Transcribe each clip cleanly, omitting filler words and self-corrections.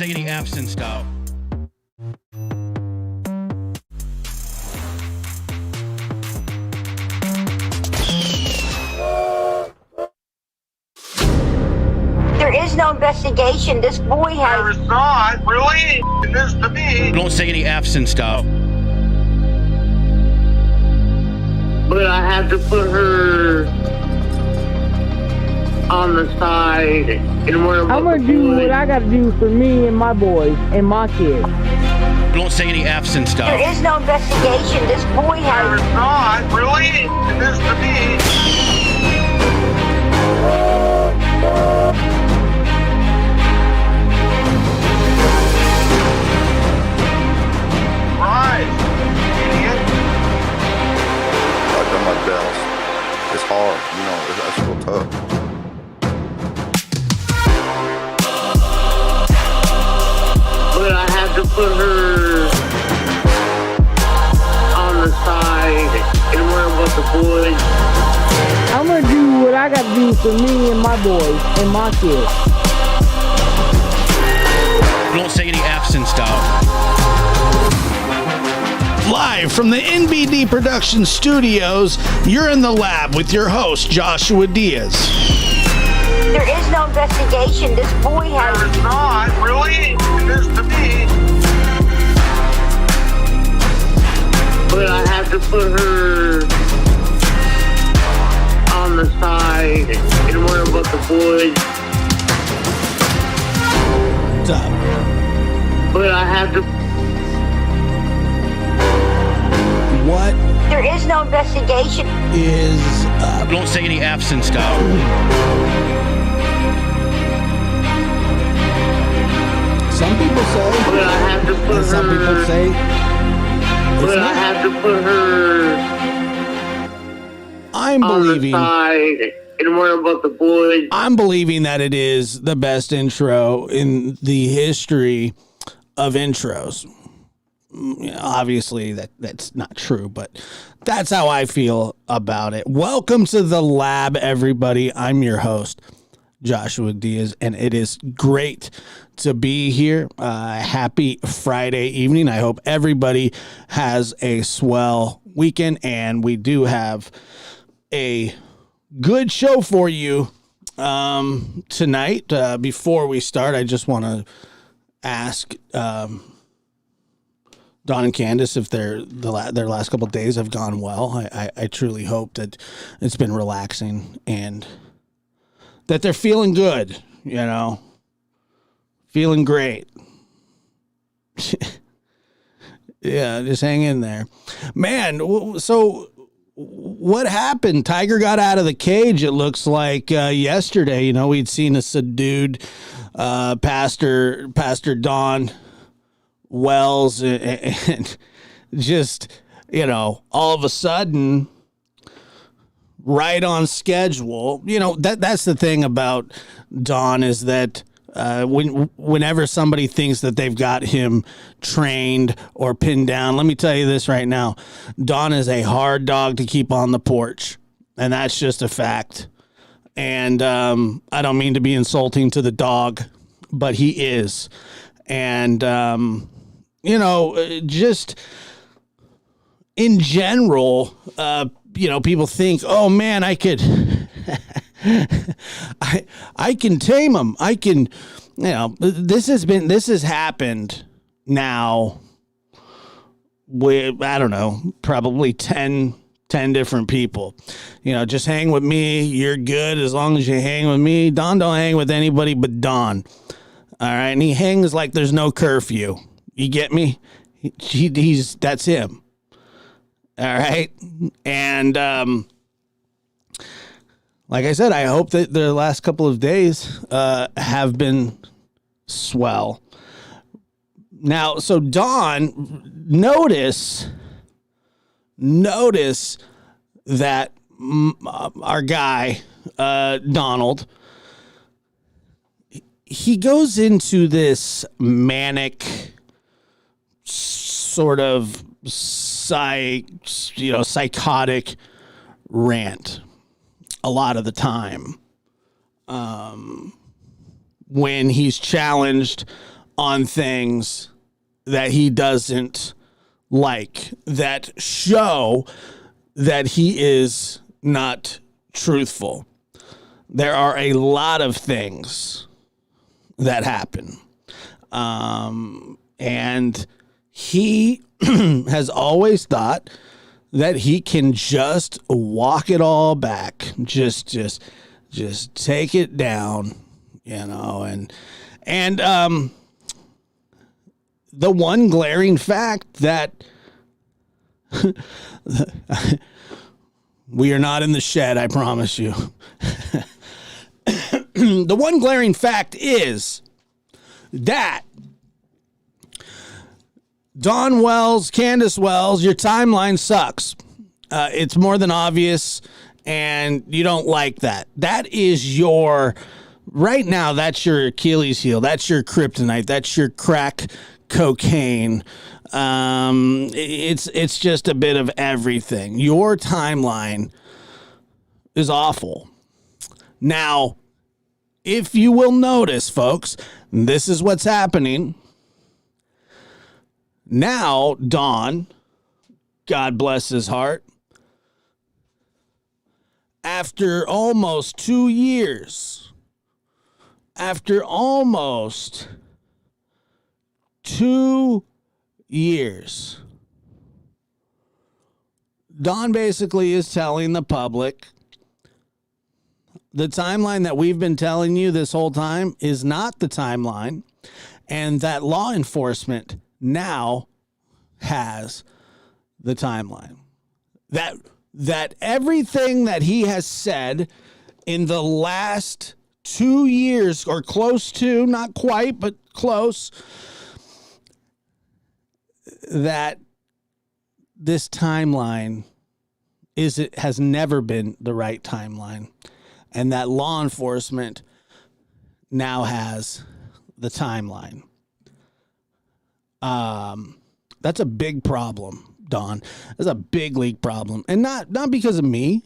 say any F's and stuff. There is no investigation. This boy has... There is not, really? It is to me. Don't say any F's and stuff. But I have to put her on the side and where I'm gonna do what I gotta do for me and my boys and my kids. Don't say any F's and stuff. There is no investigation. This boy There has... is not, really? It is to me. Rise, idiot. I've done my best. It's hard, you know, it's real tough. But I have to put her on the side and where with the boys. I'm gonna do what I gotta do for me and my boys and my kids. Don't say any F's and stuff. Live from the NBD Production Studios, you're in the lab with your host, Joshua Diaz. There is no investigation. This boy has... There is not, really? It is to me. But I have to put her on the side and where with the boys. What's up? But I have to... What There is no investigation. is up? Don't say any F's and stuff. Some people say, But I have to put and some people her... say, But it's I not. have to put her I'm on the believing. side and where with the boys. I'm believing that it is the best intro in the history of intros. Obviously, that's not true, but that's how I feel about it. Welcome to the lab, everybody. I'm your host, Joshua Diaz, and it is great to be here. Happy Friday evening. I hope everybody has a swell weekend, and we do have a good show for you tonight. Before we start, I just want to ask Don and Candace if their last couple of days have gone well. I truly hope that it's been relaxing and that they're feeling good, you know, feeling great. Yeah, just hang in there. Man, so what happened? Tiger got out of the cage, it looks like, yesterday. You know, we'd seen a subdued Pastor Don Wells, and just, you know, all of a sudden, right on schedule. You know, that's the thing about Don, is that whenever somebody thinks that they've got him trained or pinned down, let me tell you this right now, Don is a hard dog to keep on the porch, and that's just a fact. And I don't mean to be insulting to the dog, but he is. And you know, just in general, you know, people think, oh man, I could, I can tame him. I can, you know, this has happened now with, I don't know, probably 10 different people. You know, just hang with me. You're good as long as you hang with me. Don don't hang with anybody but Don. All right. And he hangs like there's no curfew. You get me? He's that's him. All right. And like I said, I hope that the last couple of days have been swell. Now, so Don, notice that our guy, Donald, he goes into this manic sort of psychotic rant a lot of the time when he's challenged on things that he doesn't like, that show that he is not truthful. There are a lot of things that happen. And he has always thought that he can just walk it all back, just take it down, and the one glaring fact that we are not in the shed, I promise you. The one glaring fact is that Dawn Wells, Candace Wells, your timeline sucks. It's more than obvious, and you don't like that. That is right now, that's your Achilles heel. That's your kryptonite. That's your crack cocaine. It's just a bit of everything. Your timeline is awful. Now, if you will notice, folks, this is what's happening. Now, Don, God bless his heart, after almost 2 years, Don basically is telling the public the timeline that we've been telling you this whole time is not the timeline, and that law enforcement now has the timeline. That everything that he has said in the last 2 years, or close to, not quite, but close, that this timeline has never been the right timeline, and that law enforcement now has the timeline. That's a big problem, Don. That's a big league problem, and not because of me.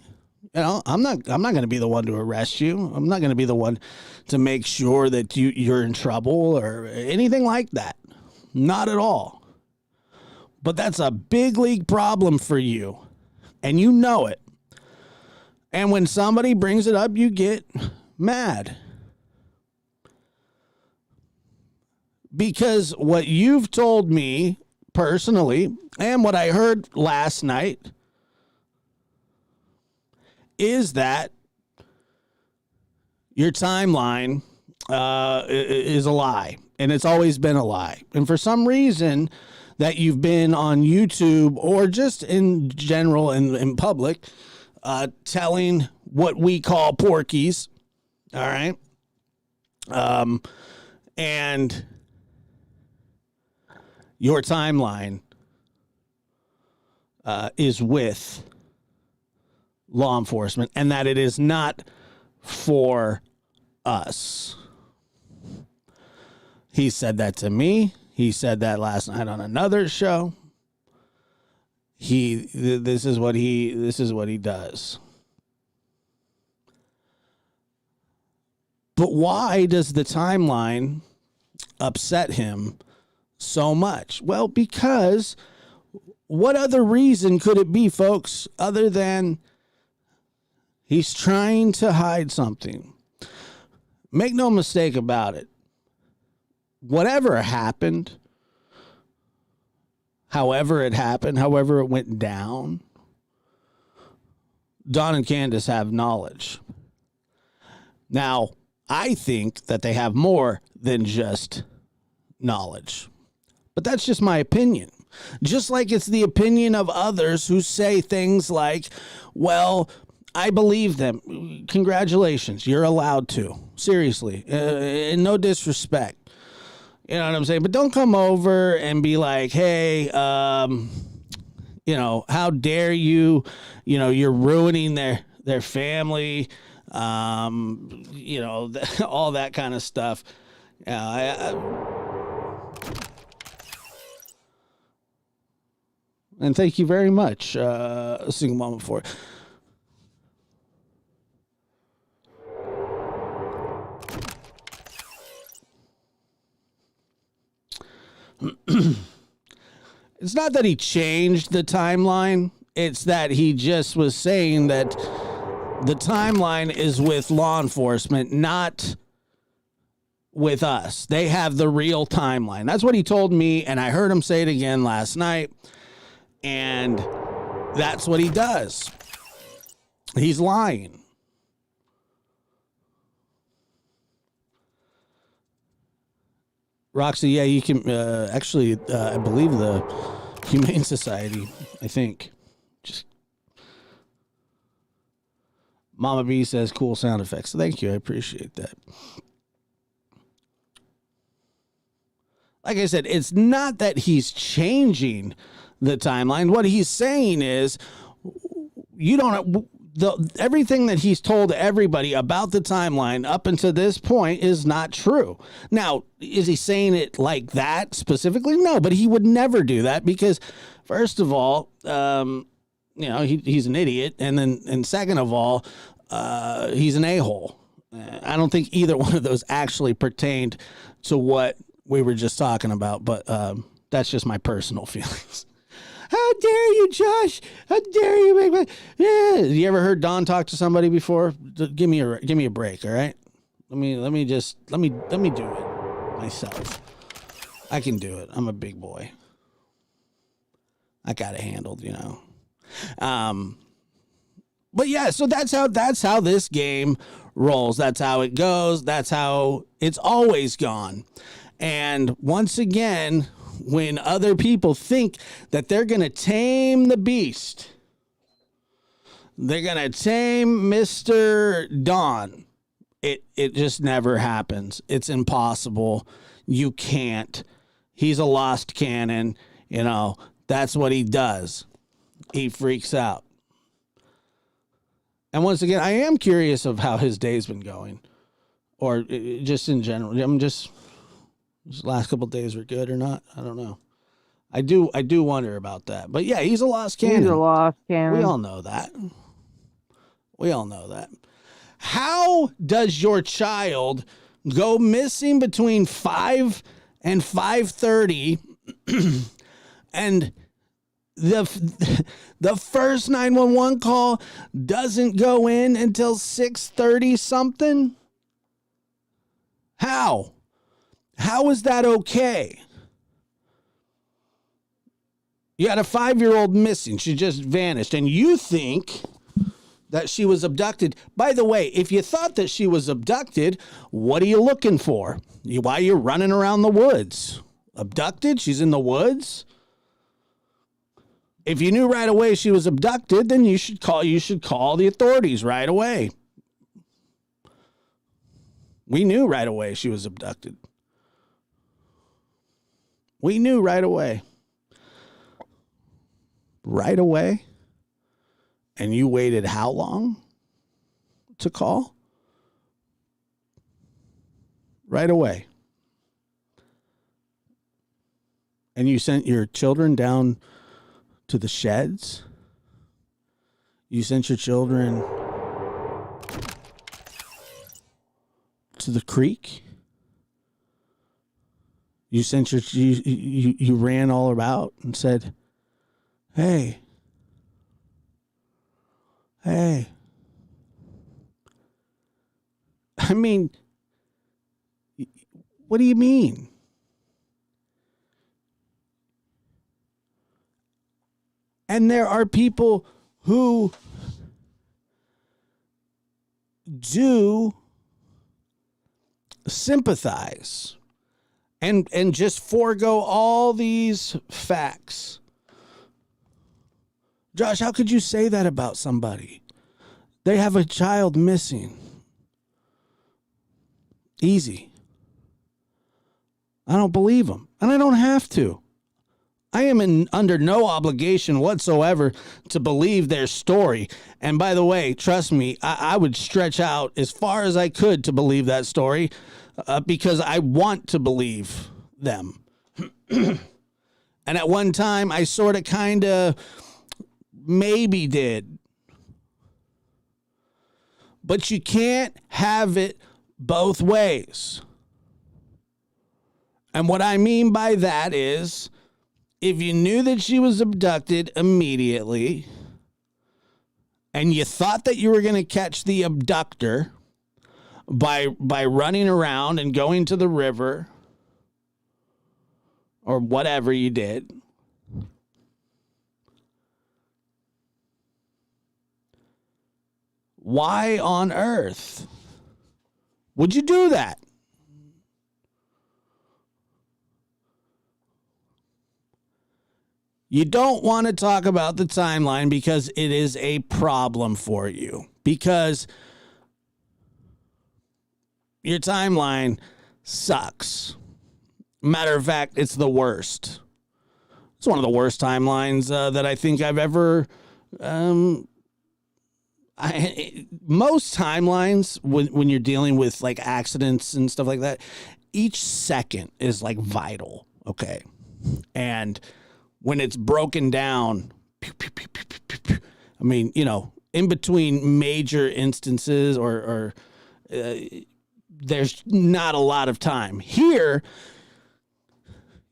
I'm not going to be the one to arrest you. I'm not going to be the one to make sure that you're in trouble or anything like that. Not at all. But that's a big league problem for you, and you know it. And when somebody brings it up, you get mad. Because what you've told me personally, and what I heard last night, is that your timeline is a lie, and it's always been a lie. And for some reason that you've been on YouTube or just in general in public, telling what we call porkies, all right, and your timeline is with law enforcement, and that it is not for us. He said that to me. He said that last night on another show. This is what he does. But why does the timeline upset him so much? Well, because what other reason could it be, folks, other than he's trying to hide something? Make no mistake about it. Whatever happened, however it happened, however it went down, Don and Candace have knowledge. Now, I think that they have more than just knowledge. But that's just my opinion. Just like it's the opinion of others who say things like, well, I believe them. Congratulations. You're allowed to. Seriously. And no disrespect. You know what I'm saying? But don't come over and be like, hey, how dare you? You're ruining their family. All that kind of stuff. And thank you very much, a single moment for it. It's not that he changed the timeline. It's that he just was saying that the timeline is with law enforcement, not with us. They have the real timeline. That's what he told me, and I heard him say it again last night, and that's what he does. He's lying. Roxy, yeah, you can actually, I believe the Humane Society, I think. Just Mama B says cool sound effects. Thank you. I appreciate that. Like I said, it's not that he's changing the timeline. What he's saying is you don't everything that he's told everybody about the timeline up until this point is not true. Now, is he saying it like that specifically? No, but he would never do that because first of all, he's an idiot. And second of all, he's an a-hole. I don't think either one of those actually pertained to what we were just talking about, but that's just my personal feelings. How dare you, Josh? How dare you make my... Yeah. You ever heard Don talk to somebody before? Give me a break, all right? Let me do it myself. I can do it. I'm a big boy. I got it handled, But yeah, so that's how this game rolls. That's how it goes. That's how it's always gone. And once again, when other people think that they're going to tame the beast, they're going to tame Mr. Don, it just never happens. It's impossible. You can't. He's a lost cannon. That's what he does. He freaks out. And once again, I am curious of how his day's been going, or just in general. These last couple of days were good or not. I don't know. I do wonder about that. But yeah, he's a lost cannon. He's a lost cannon. We all know that. How does your child go missing between 5 and 5:30 and the first 911 call doesn't go in until 6:30 something? How is that okay? You had a 5-year-old missing. She just vanished. And you think that she was abducted. By the way, if you thought that she was abducted, what are you looking for? Why are you running around the woods? Abducted? She's in the woods? If you knew right away she was abducted, then you should call the authorities right away. We knew right away she was abducted. We knew right away. Right away? And you waited how long to call? Right away. And you sent your children down to the sheds? You sent your children to the creek? You sent you ran all about and said, Hey. I mean, what do you mean? And there are people who do sympathize and just forego all these facts. Josh, how could you say that about somebody? They have a child missing. Easy. I don't believe them, and I don't have to. I am under no obligation whatsoever to believe their story. And by the way, trust me, I would stretch out as far as I could to believe that story because I want to believe them. And at one time, I sort of kind of maybe did. But you can't have it both ways. And what I mean by that is, if you knew that she was abducted immediately and you thought that you were going to catch the abductor by running around and going to the river or whatever you did, why on earth would you do that? You don't want to talk about the timeline because it is a problem for you. Because your timeline sucks. Matter of fact, it's the worst. It's one of the worst timelines that I think I've ever... most timelines, when you're dealing with like accidents and stuff like that, each second is like vital, okay? And when it's broken down, I mean, you know, in between major instances or there's not a lot of time. Here,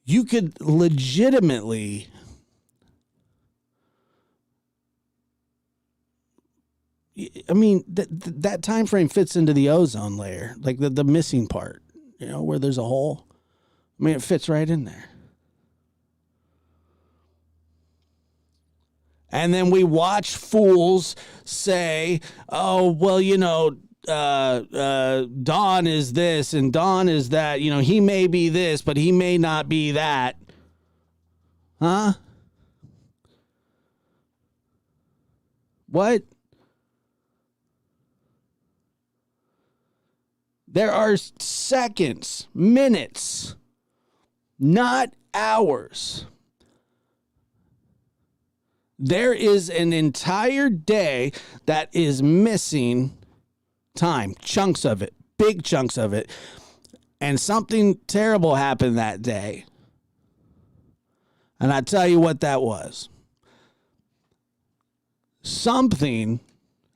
you could legitimately that time frame fits into the ozone layer, like the missing part, you know, where there's a hole. I mean, it fits right in there. And then we watch fools say, oh, well, you know, Don is this and Don is that. You know, he may be this, but he may not be that. Huh? What? There are seconds, minutes, not hours. There is an entire day that is missing time, chunks of it, big chunks of it, and something terrible happened that day. And I tell you what that was. Something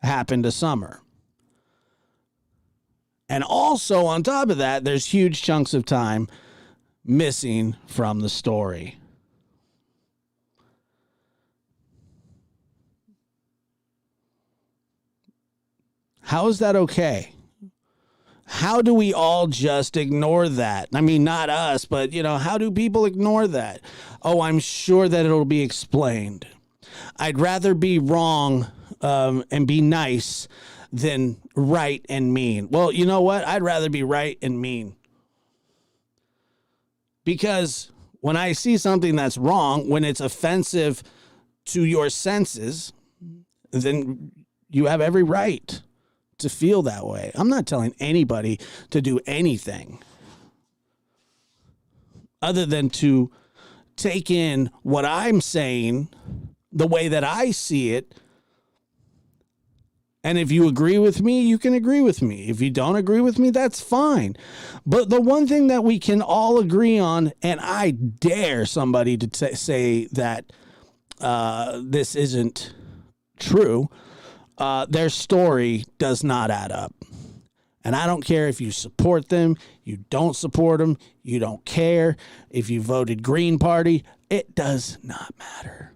happened to Summer. And also on top of that, there's huge chunks of time missing from the story. How is that okay? How do we all just ignore that? I mean, not us, but, you know, how do people ignore that? Oh, I'm sure that it'll be explained. I'd rather be wrong and be nice than right and mean. Well, you know what? I'd rather be right and mean. Because when I see something that's wrong, when it's offensive to your senses, then you have every right to feel that way. I'm not telling anybody to do anything other than to take in what I'm saying the way that I see it. And if you agree with me, you can agree with me. If you don't agree with me, that's fine. But the one thing that we can all agree on, and I dare somebody to say that this isn't true, their story does not add up. And I don't care if you support them, you don't support them, you don't care if you voted Green Party. It does not matter.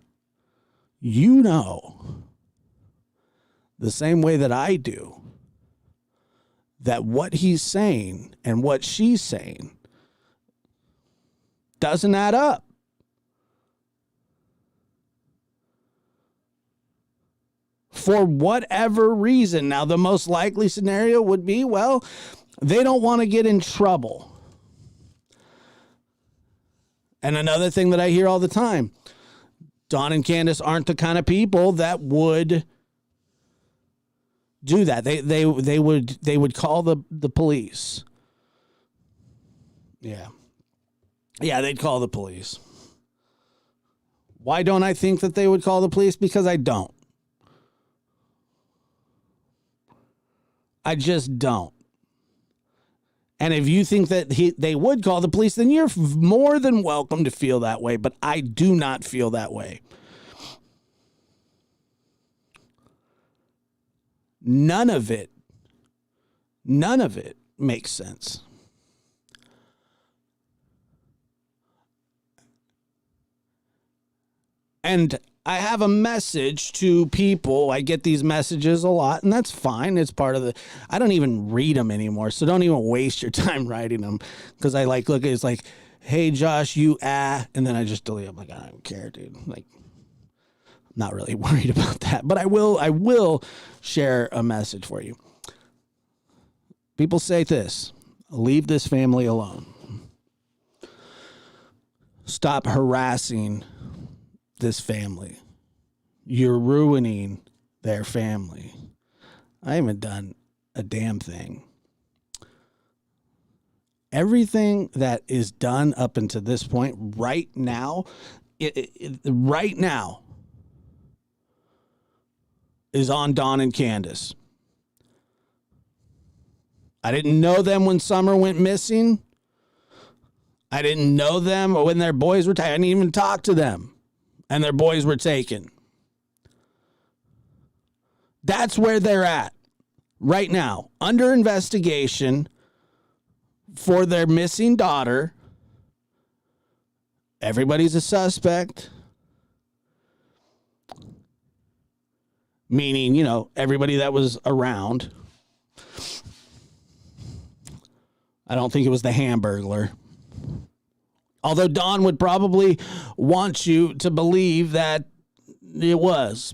You know, the same way that I do, that what he's saying and what she's saying doesn't add up. For whatever reason. Now, the most likely scenario would be, well, they don't want to get in trouble. And another thing that I hear all the time, Dawn and Candace aren't the kind of people that would do that. They would call the police. Yeah. Yeah, they'd call the police. Why don't I think that they would call the police? Because I don't. I just don't. And if you think that they would call the police, then you're more than welcome to feel that way. But I do not feel that way. None of it makes sense. And I have a message to people. I get these messages a lot, and that's fine. It's part of I don't even read them anymore, so don't even waste your time writing them, because I look at it's like, hey, Josh, and then I just delete them. Like, I don't care, dude. Like, I'm not really worried about that, but I will share a message for you. People say this: leave this family alone. Stop harassing this family. You're ruining their family. I haven't done a damn thing. Everything that is done up until this point, right now, right now, is on Dawn and Candace. I didn't know them when Summer went missing. I didn't know them when their boys were taken. I didn't even talk to them, and their boys were taken. That's where they're at right now, under investigation for their missing daughter. Everybody's a suspect. Meaning, everybody that was around. I don't think it was the Hamburglar. Although Don would probably want you to believe that it was.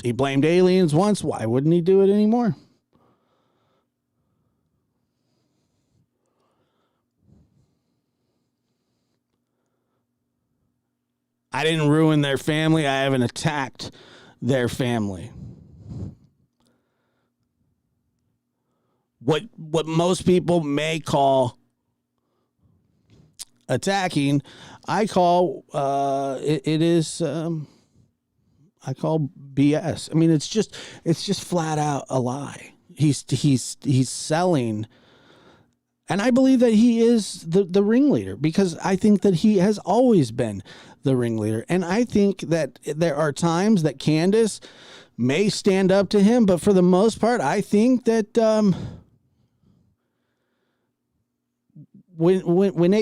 He blamed aliens once. Why wouldn't he do it anymore? I didn't ruin their family. I haven't attacked their family. What most people may call attacking, I call I call BS. I mean, it's just flat out a lie. He's selling. And I believe that he is the ringleader, because I think that he has always been the ringleader. And I think that there are times that Candace may stand up to him, but for the most part, I think that when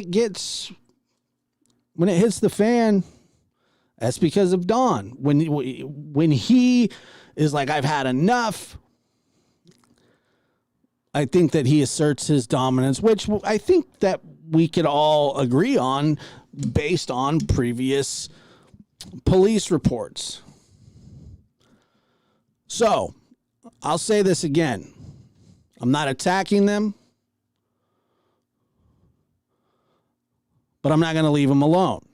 it hits the fan, that's because of Don. When he is like, I've had enough, I think that he asserts his dominance, which I think that we could all agree on based on previous police reports. So, I'll say this again. I'm not attacking them, but I'm not going to leave them alone.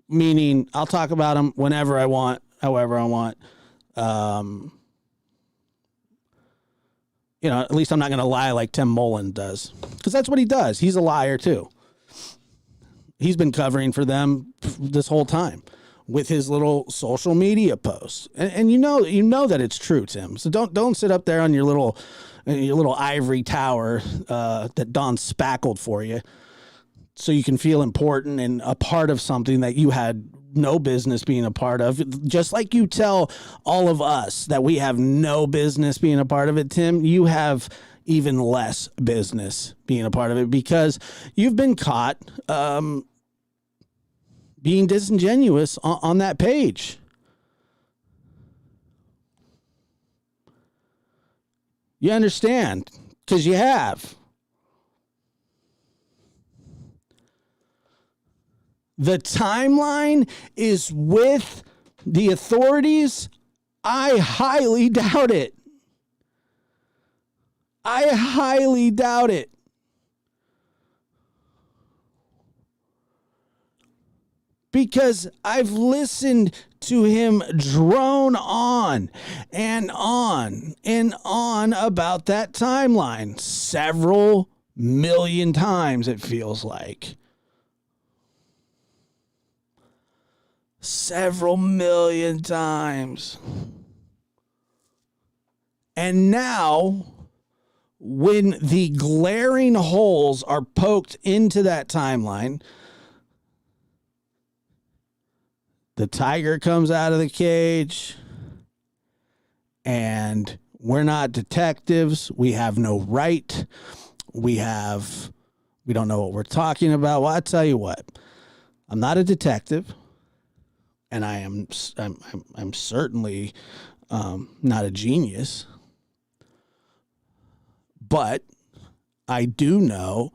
Meaning, I'll talk about them whenever I want, however I want. At least I'm not going to lie like Tim Mullen does, because that's what he does. He's a liar too. He's been covering for them this whole time with his little social media posts, and you know that it's true, Tim. So don't sit up there on your little ivory tower that Don spackled for you, so you can feel important and a part of something that you had no business being a part of. Just like you tell all of us that we have no business being a part of it, Tim, you have even less business being a part of it, because you've been caught being disingenuous on that page. You understand? Because you have. The timeline is with the authorities. I highly doubt it. I highly doubt it. Because I've listened to him drone on and on and on about that timeline several million times, it feels like. Several million times. And now, when the glaring holes are poked into that timeline, the tiger comes out of the cage, and we're not detectives. We have no right. We don't know what we're talking about. Well, I tell you what, I'm not a detective. and I'm certainly not a genius, but I do know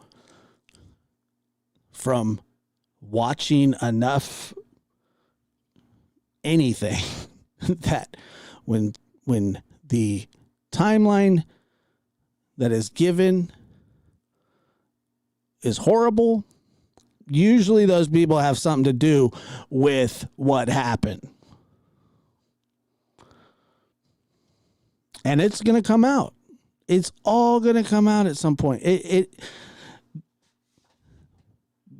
from watching enough anything that when the timeline that is given is horrible, usually those people have something to do with what happened. And it's going to come out. It's all going to come out at some point.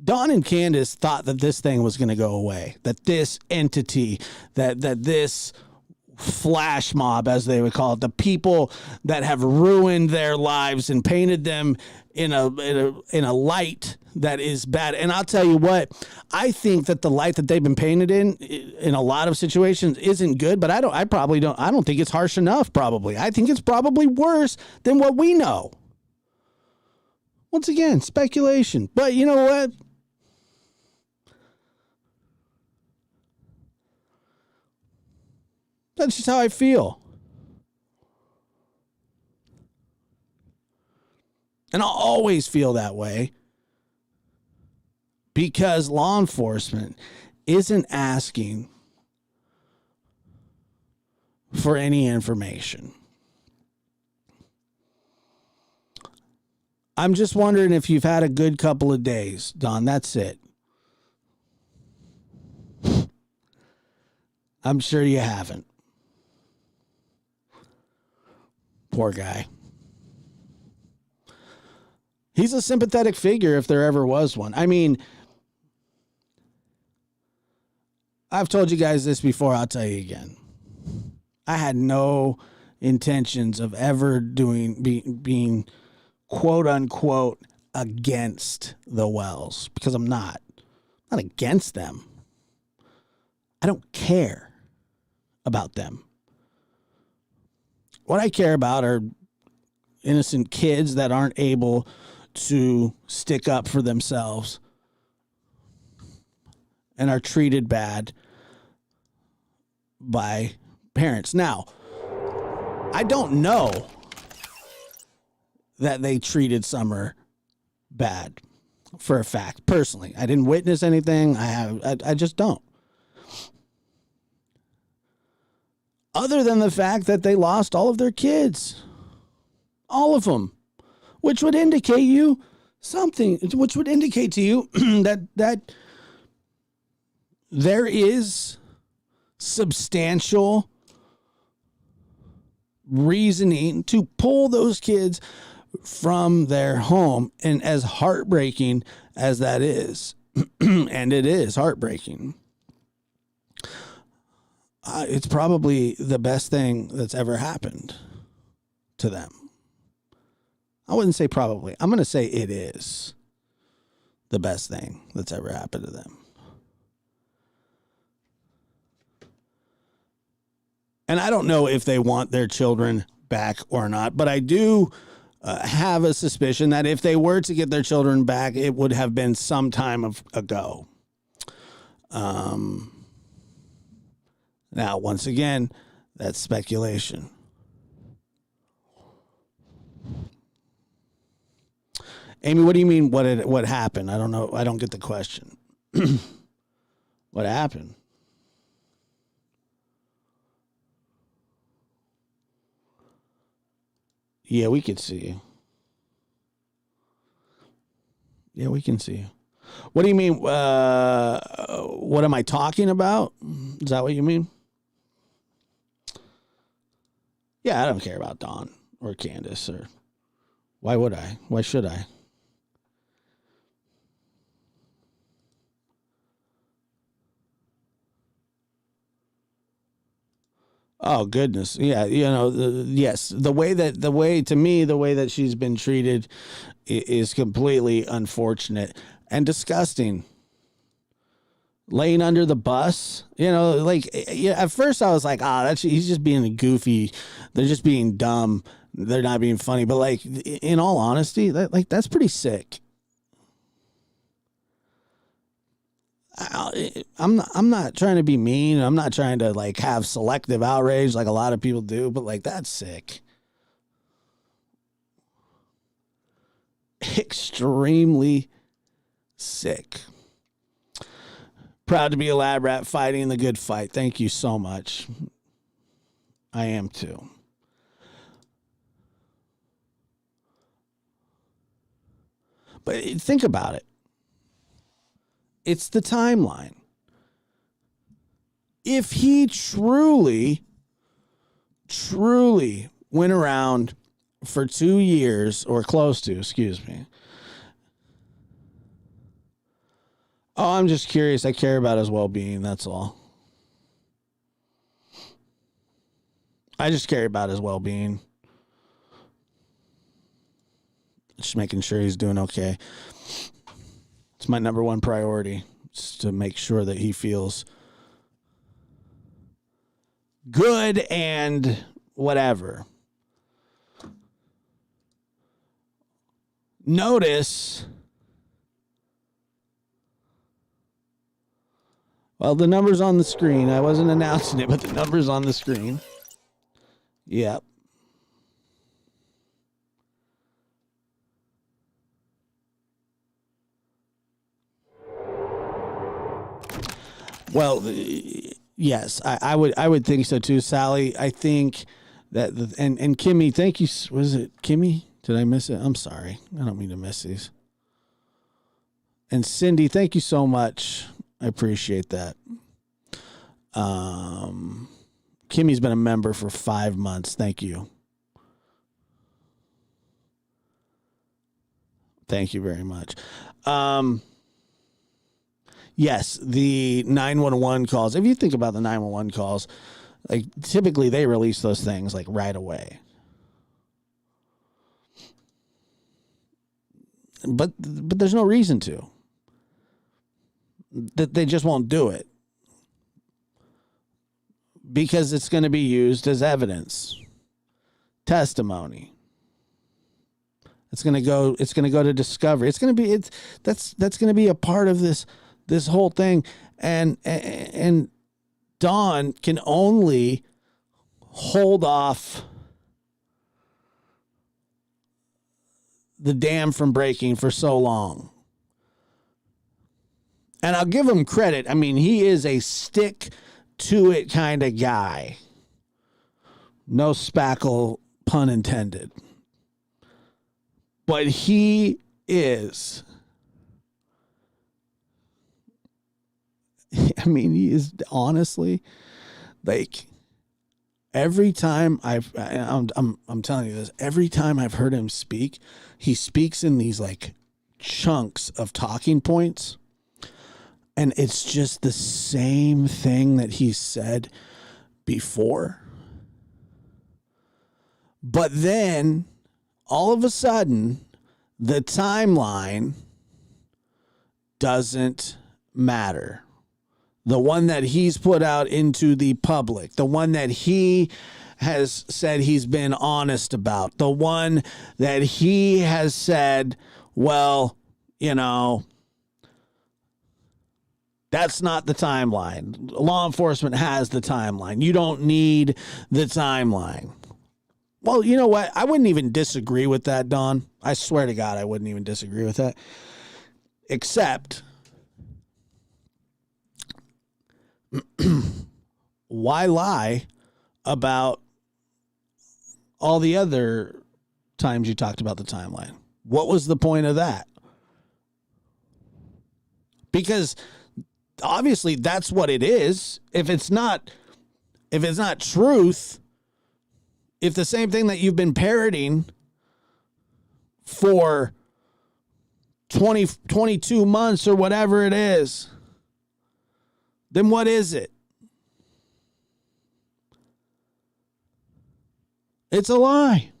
Dawn and Candace thought that this thing was going to go away, that this entity, that this flash mob, as they would call it, the people that have ruined their lives and painted them in a light that is bad. And I'll tell you what, I think that the light that they've been painted in a lot of situations isn't good, but I don't think it's harsh enough, probably. I think it's probably worse than what we know. Once again, speculation. But you know what? That's just how I feel. And I'll always feel that way because law enforcement isn't asking for any information. I'm just wondering if you've had a good couple of days, Don. That's it. I'm sure you haven't. Poor guy. He's a sympathetic figure if there ever was one. I mean, I've told you guys this before. I'll tell you again. I had no intentions of ever being quote unquote against the Wells, because I'm not against them. I don't care about them. What I care about are innocent kids that aren't able to stick up for themselves and are treated bad by parents. Now, I don't know that they treated Summer bad for a fact. Personally, I didn't witness anything. I just don't. Other than the fact that they lost all of their kids. All of them. Which would indicate you something. Which would indicate to you that there is substantial reasoning to pull those kids from their home. And as heartbreaking as that is, and it is heartbreaking, it's probably the best thing that's ever happened to them. I wouldn't say probably. I'm going to say it is the best thing that's ever happened to them. And I don't know if they want their children back or not, but I do have a suspicion that if they were to get their children back, it would have been some time ago. Now, once again, that's speculation. Amy, what do you mean? What happened? I don't know. I don't get the question. What happened? Yeah, we could see you. Yeah, we can see you. What do you mean? What am I talking about? Is that what you mean? Yeah, I don't care about Dawn or Candace, or why would I? Why should I? Oh goodness, yeah, yes. The way that she's been treated is completely unfortunate and disgusting. Laying under the bus, at first I was like, he's just being goofy. They're just being dumb. They're not being funny. But like, in all honesty, that's pretty sick. I'm not trying to be mean. I'm not trying to like have selective outrage like a lot of people do, but like that's sick. Extremely sick. Proud to be a lab rat fighting the good fight. Thank you so much. I am too. But think about it. It's the timeline. If he truly went around for 2 years or close to, excuse me. Oh, I'm just curious. I care about his well-being. That's all. I just care about his well-being. Just making sure he's doing okay. It's my number one priority, just to make sure that he feels good and whatever. Notice, well, the number's on the screen. I wasn't announcing it, but the number's on the screen. Yep. Well, yes, I would think so too, Sally. I think that and Kimmy, thank you. Was it Kimmy? Did I miss it? I'm sorry. I don't mean to miss these. And Cindy, thank you so much. I appreciate that. Kimmy's been a member for 5 months. Thank you. Thank you very much. Yes, the 911 calls. If you think about the 911 calls, like typically they release those things like right away. But there's no reason to. That they just won't do it. Because it's going to be used as evidence. Testimony. It's going to go to discovery. That's going to be a part of this whole thing. And Dawn can only hold off the dam from breaking for so long. And I'll give him credit. I mean, he is a stick to it kind of guy. No spackle, pun intended. But he is. I mean, he is honestly like every time I'm telling you this, every time I've heard him speak, he speaks in these like chunks of talking points. And it's just the same thing that he said before. But then all of a sudden, the timeline doesn't matter. The one that he's put out into the public, the one that he has said he's been honest about, the one that he has said, well, you know, that's not the timeline. Law enforcement has the timeline. You don't need the timeline. Well, you know what? I wouldn't even disagree with that, Don. I swear to God, I wouldn't even disagree with that. Except, why lie about all the other times you talked about the timeline? What was the point of that? Because obviously that's what it is. If it's not truth, if the same thing that you've been parroting for 22 months or whatever it is, then what is it? It's a lie.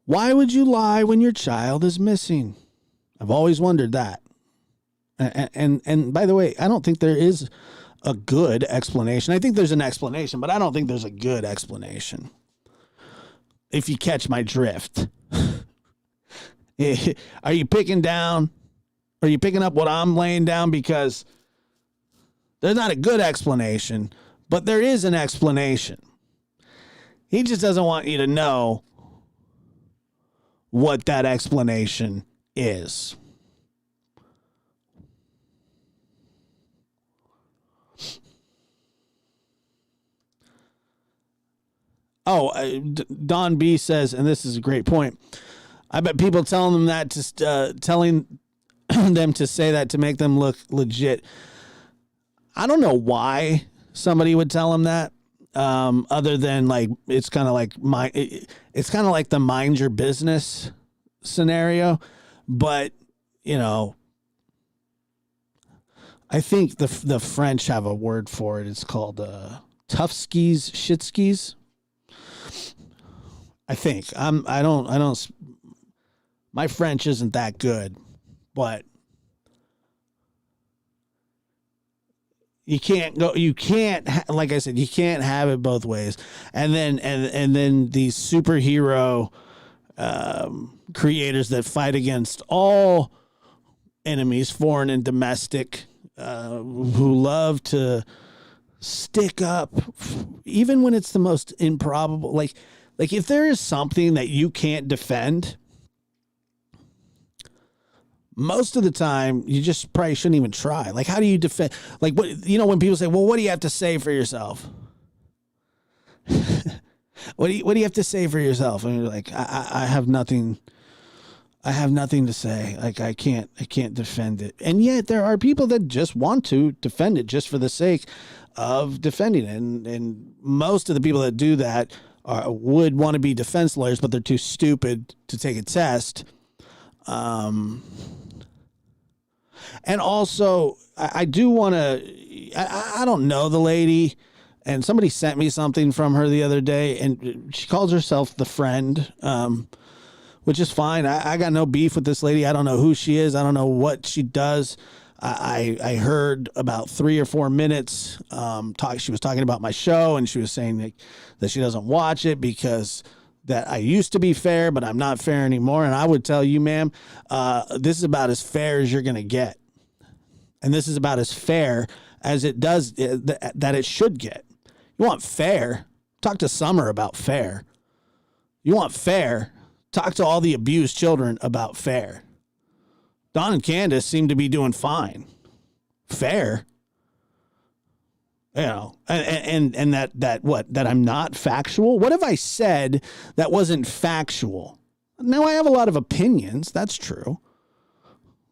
Why would you lie when your child is missing? I've always wondered that. And by the way, I don't think there is a good explanation. I think there's an explanation, but I don't think there's a good explanation. If you catch my drift. Are you picking down? Are you picking up what I'm laying down? Because there's not a good explanation, but there is an explanation. He just doesn't want you to know what that explanation is. Oh, Don B says, and this is a great point. I bet people telling them that telling them to say that to make them look legit. I don't know why somebody would tell them that. Other than like, it's kind of like it's kind of like the mind your business scenario, but you know, I think the French have a word for it. It's called tough skis, shit skis. I think I don't. My French isn't that good, but you can't go. You can't, like I said, you can't have it both ways. And then these superhero creators that fight against all enemies, foreign and domestic, who love to stick up, even when it's the most improbable. Like if there is something that you can't defend, most of the time you just probably shouldn't even try. Like, how do you defend? Like, what, when people say, well, what do you have to say for yourself? What do you have to say for yourself? And you're like, I have nothing. I have nothing to say. Like, I can't defend it. And yet there are people that just want to defend it just for the sake of defending it. And most of the people that do that would want to be defense lawyers, but they're too stupid to take a test. And also, I do want to, I don't know the lady, and somebody sent me something from her the other day, and she calls herself The Friend, which is fine. I got no beef with this lady. I don't know who she is. I don't know what she does. I heard about 3 or 4 minutes. She was talking about my show, and she was saying that she doesn't watch it because that I used to be fair, but I'm not fair anymore. And I would tell you, ma'am, this is about as fair as you're going to get. And this is about as fair as it does that it should get. You want fair? Talk to Summer about fair. You want fair? Talk to all the abused children about fair. Don and Candace seem to be doing fine. Fair. And that I'm not factual? What have I said that wasn't factual? Now, I have a lot of opinions. That's true.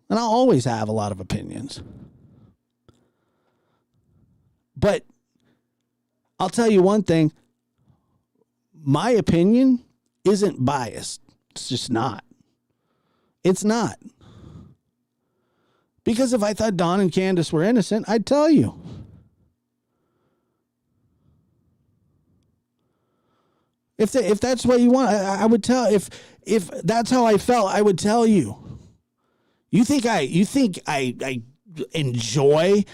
And I'll always have a lot of opinions. But I'll tell you one thing. My opinion isn't biased. It's just not. It's not. Because if I thought Don and Candace were innocent, I'd tell you. If that's what you want, I would tell. If that's how I felt, I would tell you. You think I enjoy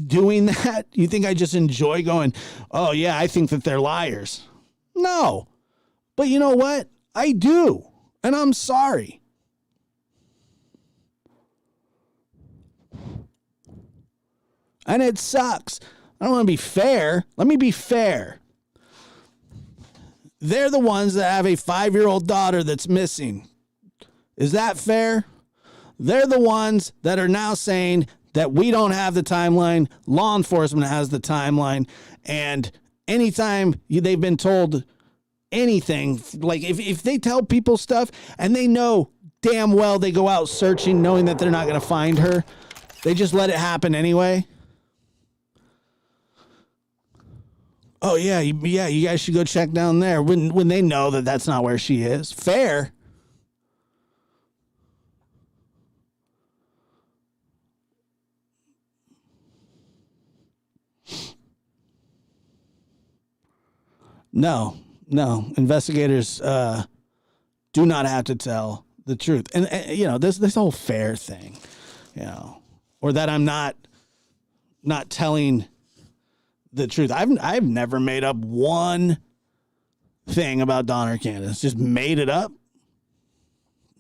doing that? You think I just enjoy going, oh yeah, I think that they're liars? No. But you know what? I do. And I'm sorry. And it sucks. I don't want to be fair. Let me be fair. They're the ones that have a 5-year-old daughter that's missing. Is that fair? They're the ones that are now saying that we don't have the timeline. Law enforcement has the timeline. And anytime they've been told anything, like if they tell people stuff and they know damn well they go out searching knowing that they're not going to find her, they just let it happen anyway. Oh, yeah, you guys should go check down there when they know that that's not where she is. Fair. No. Investigators do not have to tell the truth. And this whole fair thing, or that I'm not telling the truth. I've never made up one thing about Don or Candace. Just made it up.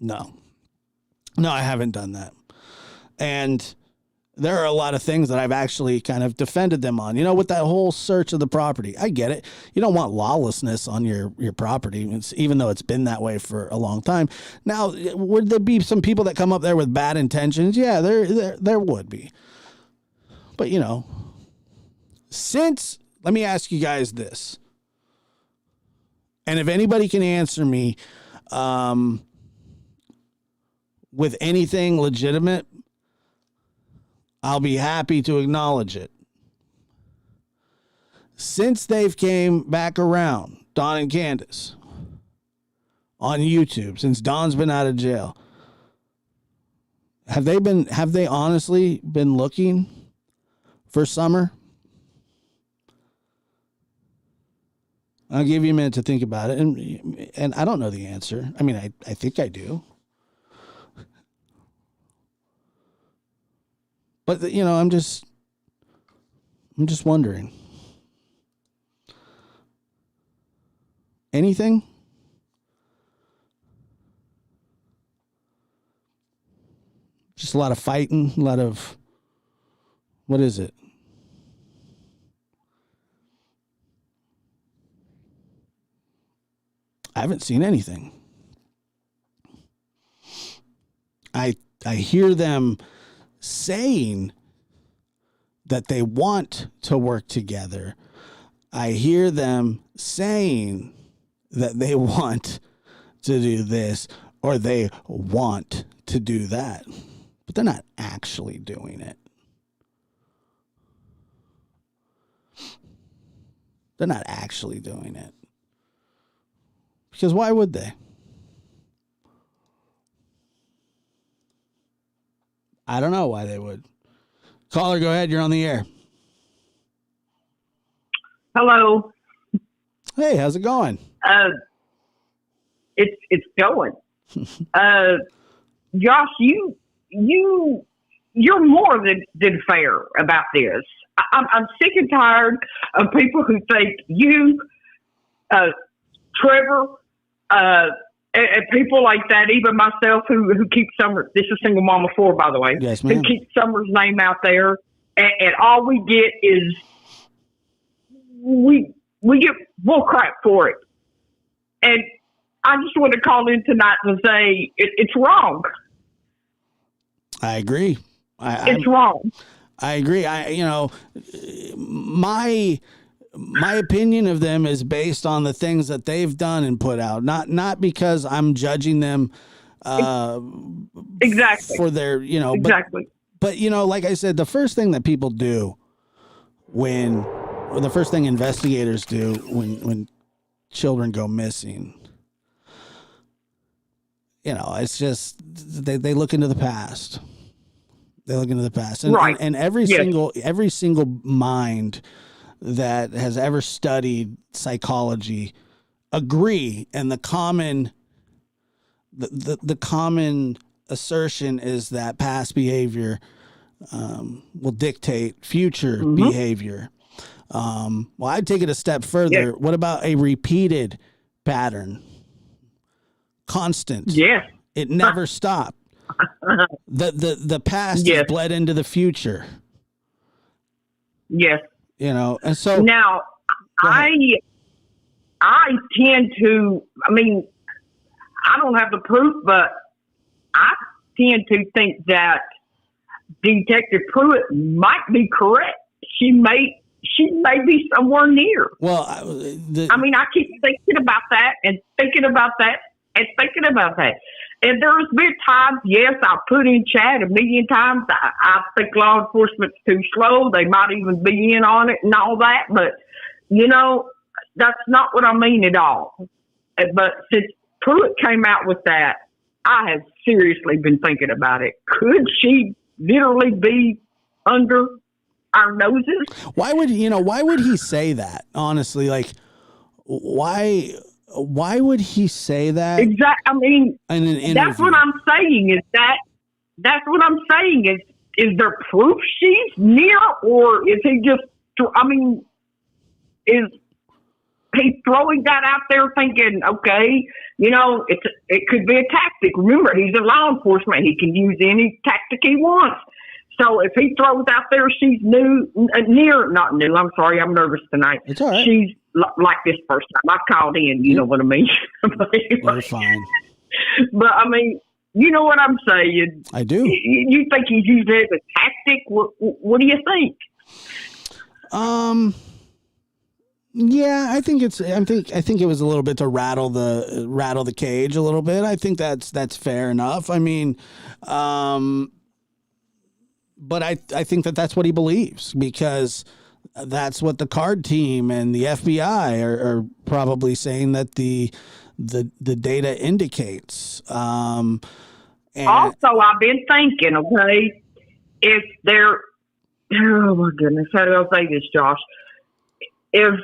No, I haven't done that. And there are a lot of things that I've actually kind of defended them on, with that whole search of the property. I get it. You don't want lawlessness on your property, even though it's been that way for a long time. Now, would there be some people that come up there with bad intentions? Yeah, there would be. But, let me ask you guys this. And if anybody can answer me with anything legitimate, I'll be happy to acknowledge it. Since they've came back around, Don and Candace, on YouTube, since Don's been out of jail, have they honestly been looking for Summer? I'll give you a minute to think about it, and I don't know the answer. I mean, I think I do. But, I'm just wondering. Anything? Just a lot of fighting, a lot of, what is it? I haven't seen anything. I hear them saying that they want to work together. I hear them saying that they want to do this or they want to do that, but they're not actually doing it. They're not actually doing it. Because why would they? I don't know why they would. Caller, go ahead. You're on the air. Hello. Hey, how's it going? It's going. Josh, you're more than fair about this. I'm sick and tired of people who think you, Trevor, and people like that, even myself, who keep Summer. This is single mama 4, by the way. Yes, ma'am. Who keep Summer's name out there, and all we get is we get bull crap for it. And I just want to call in tonight and say it's wrong. I agree. It's wrong. I agree. My opinion of them is based on the things that they've done and put out, not because I'm judging them exactly for their, exactly. But like I said, the first thing that people do or the first thing investigators do when children go missing, it's just they look into the past. They look into the past, right? And every single mind that has ever studied psychology agree, and the common assertion is that past behavior will dictate future behavior. Well, I'd take it a step further. Yeah. What about a repeated pattern? Constant. Yes. It never stopped. The past is bled into the future. Yes. And so now I tend to, I don't have the proof, but I tend to think that Detective Pruitt might be correct. She may be somewhere near. Well, I keep thinking about that and thinking about that and thinking about that. And there's been times, yes, I put in chat a million times. I think law enforcement's too slow. They might even be in on it and all that. But, that's not what I mean at all. But since Pruitt came out with that, I have seriously been thinking about it. Could she literally be under our noses? Why would he say that? Honestly, why would he say that? Exactly. In an interview? That's what I'm saying. That's what I'm saying. Is there proof she's near, or is he just? he's throwing that out there thinking, okay, it could be a tactic. Remember, he's a law enforcement. He can use any tactic he wants. So if he throws out there, she's not new. I'm sorry, I'm nervous tonight. It's all right. She's like this first time I called in. You know what I mean? But anyway. You're fine. But I mean, you know what I'm saying. I do. You think he's using it as a tactic? What do you think? Yeah, I think it was a little bit to rattle the cage a little bit. I think that's fair enough. I mean, but I think that's what he believes, because that's what the card team and the FBI are probably saying that the data indicates. And also, I've been thinking, okay, if they're, oh my goodness, how do I say this, Josh? If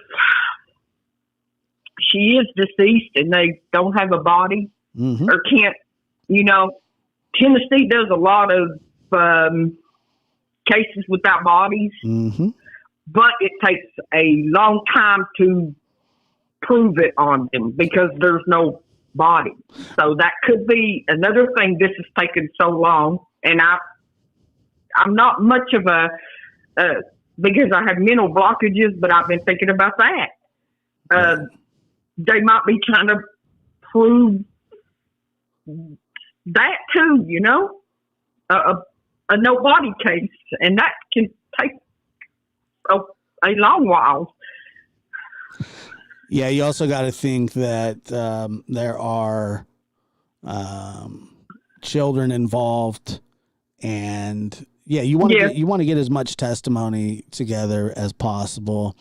she is deceased and they don't have a body or can't, Tennessee does a lot of cases without bodies, but it takes a long time to prove it on them because there's no body. So that could be another thing. This has taken so long, and I'm not much of a because I have mental blockages, but I've been thinking about that. They might be trying to prove that too, a no body case, and that can take a long while. Yeah, you also got to think that there are children involved, and you want to get as much testimony together as possible,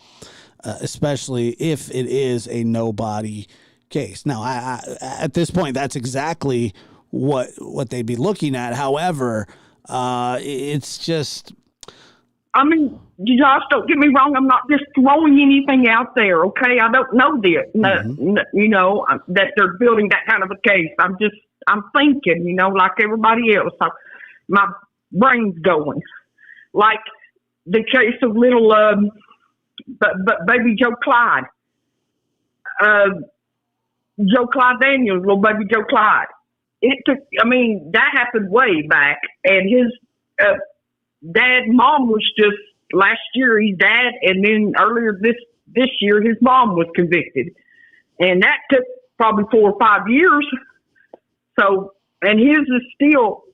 especially if it is a no body case. Now, I at this point, that's exactly what they'd be looking at. However, it's just. I mean, Josh, don't get me wrong. I'm not just throwing anything out there, okay? I don't know this, that they're building that kind of a case. I'm thinking, like everybody else. My brain's going. Like the case of little, but baby Joe Clyde. Joe Clyde Daniels, little baby Joe Clyde. That happened way back, and his, mom was just last year, his dad, and then earlier this year, his mom was convicted. And that took probably 4 or 5 years. So, and his is still,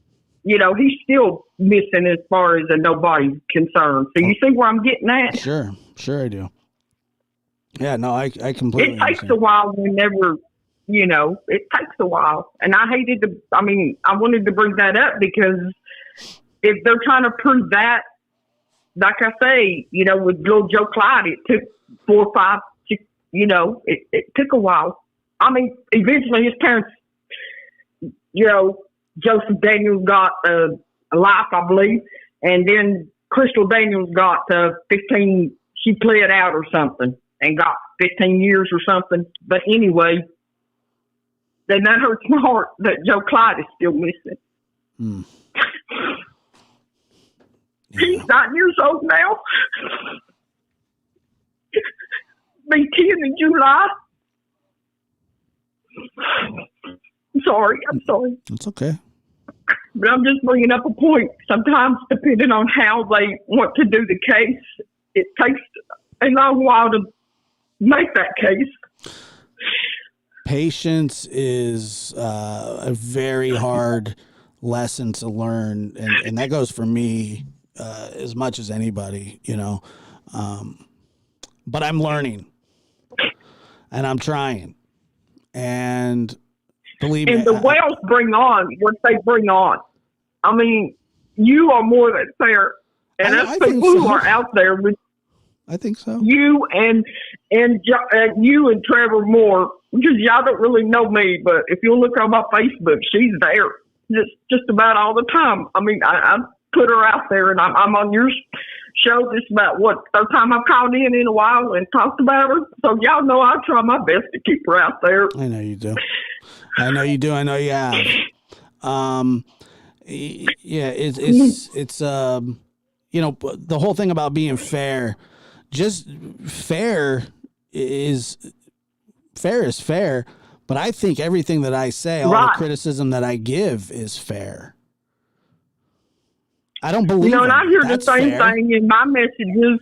he's still missing as far as a nobody's concerned. So you see where I'm getting at? Sure I do. Yeah, no, I completely It takes understand. a while whenever, it takes a while. And I wanted to bring that up because if they're trying to prove that, like I say, with little Joe Clyde, it took 4, 5, 6, it took a while. Eventually his parents, Joseph Daniels got a life, I believe, and then Crystal Daniels got 15, she pled out or something and got 15 years or something. But anyway, then that hurts my heart that Joe Clyde is still missing. He's 9 years old now. Be 10 in July. I'm sorry. It's okay. But I'm just bringing up a point. Sometimes, depending on how they want to do the case, it takes a long while to make that case. Patience is a very hard lesson to learn, and that goes for me as much as anybody, but I'm learning and I'm trying, and believe me. And the whales bring on what they bring on. You are more than fair, and us people who are out there with. I think so. You and you and Trevor Moore, because y'all don't really know me, but if you look on my Facebook, she's there just about all the time. I put her out there, and I'm on your show. This is about third time I've called in a while and talked about her. So y'all know I try my best to keep her out there. I know you do. I know you have. It's the whole thing about being fair. Just fair is fair is fair, but I think everything that I say, all the Right. criticism that I give is fair. I don't believe And I hear that's the same fair. thing in my messages.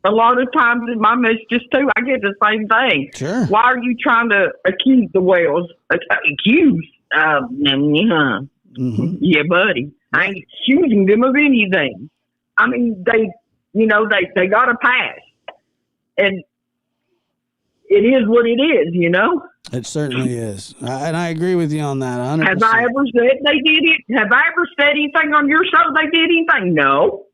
A lot of times in my messages too, I get the same thing. Sure. Why are you trying to accuse the whales? Accuse? Yeah, Mm-hmm. yeah, buddy. I ain't accusing them of anything. I mean, they got a pass, and it is what it is. It certainly is. And I agree with you on that 100%. Have I ever said they did it? Have I ever said anything on your show they did anything? No.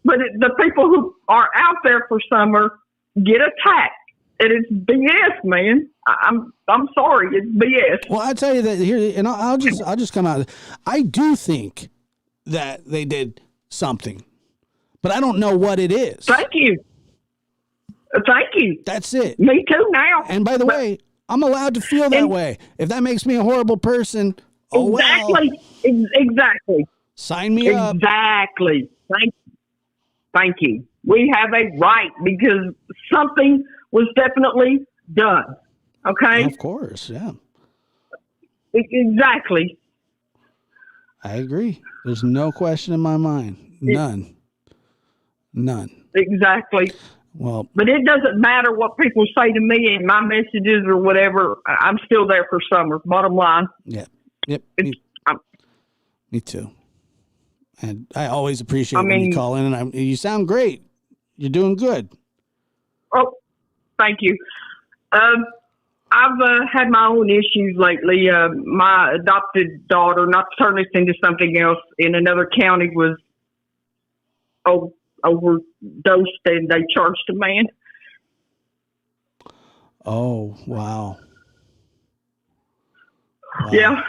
But the people who are out there for summer get attacked, and it's BS, man. I'm sorry, it's BS. Well, I tell you that here, and I'll just come out. I do think that they did something, but I don't know what it is. Thank you. Thank you. That's it. Me too now. And by the way, I'm allowed to feel that way. If that makes me a horrible person, oh exactly. well. Exactly. Sign me up. Exactly. Thank you. We have a right because something was definitely done. Okay? Of course, yeah. Exactly. I agree. There's no question in my mind. None. Exactly. Well, but it doesn't matter what people say to me in my messages or whatever. I'm still there for summer. Bottom line. Yeah. Yep. Me too. And I always appreciate when you call in, and you sound great. You're doing good. Oh, thank you. I've had my own issues lately. My adopted daughter, not to turn this into something else, in another county was overdosed, and they charged a man. Oh, wow. Yeah.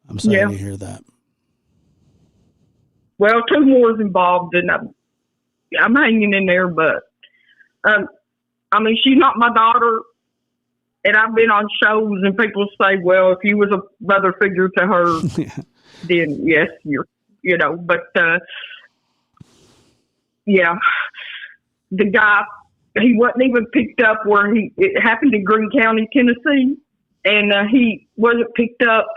I'm sorry to hear that. Well, 2 more is involved, and I'm hanging in there, but I mean, she's not my daughter, and I've been on shows, and people say, well, if you was a mother figure to her, then yes, but yeah, the guy, he wasn't even picked up where it happened in Greene County, Tennessee, and he wasn't picked up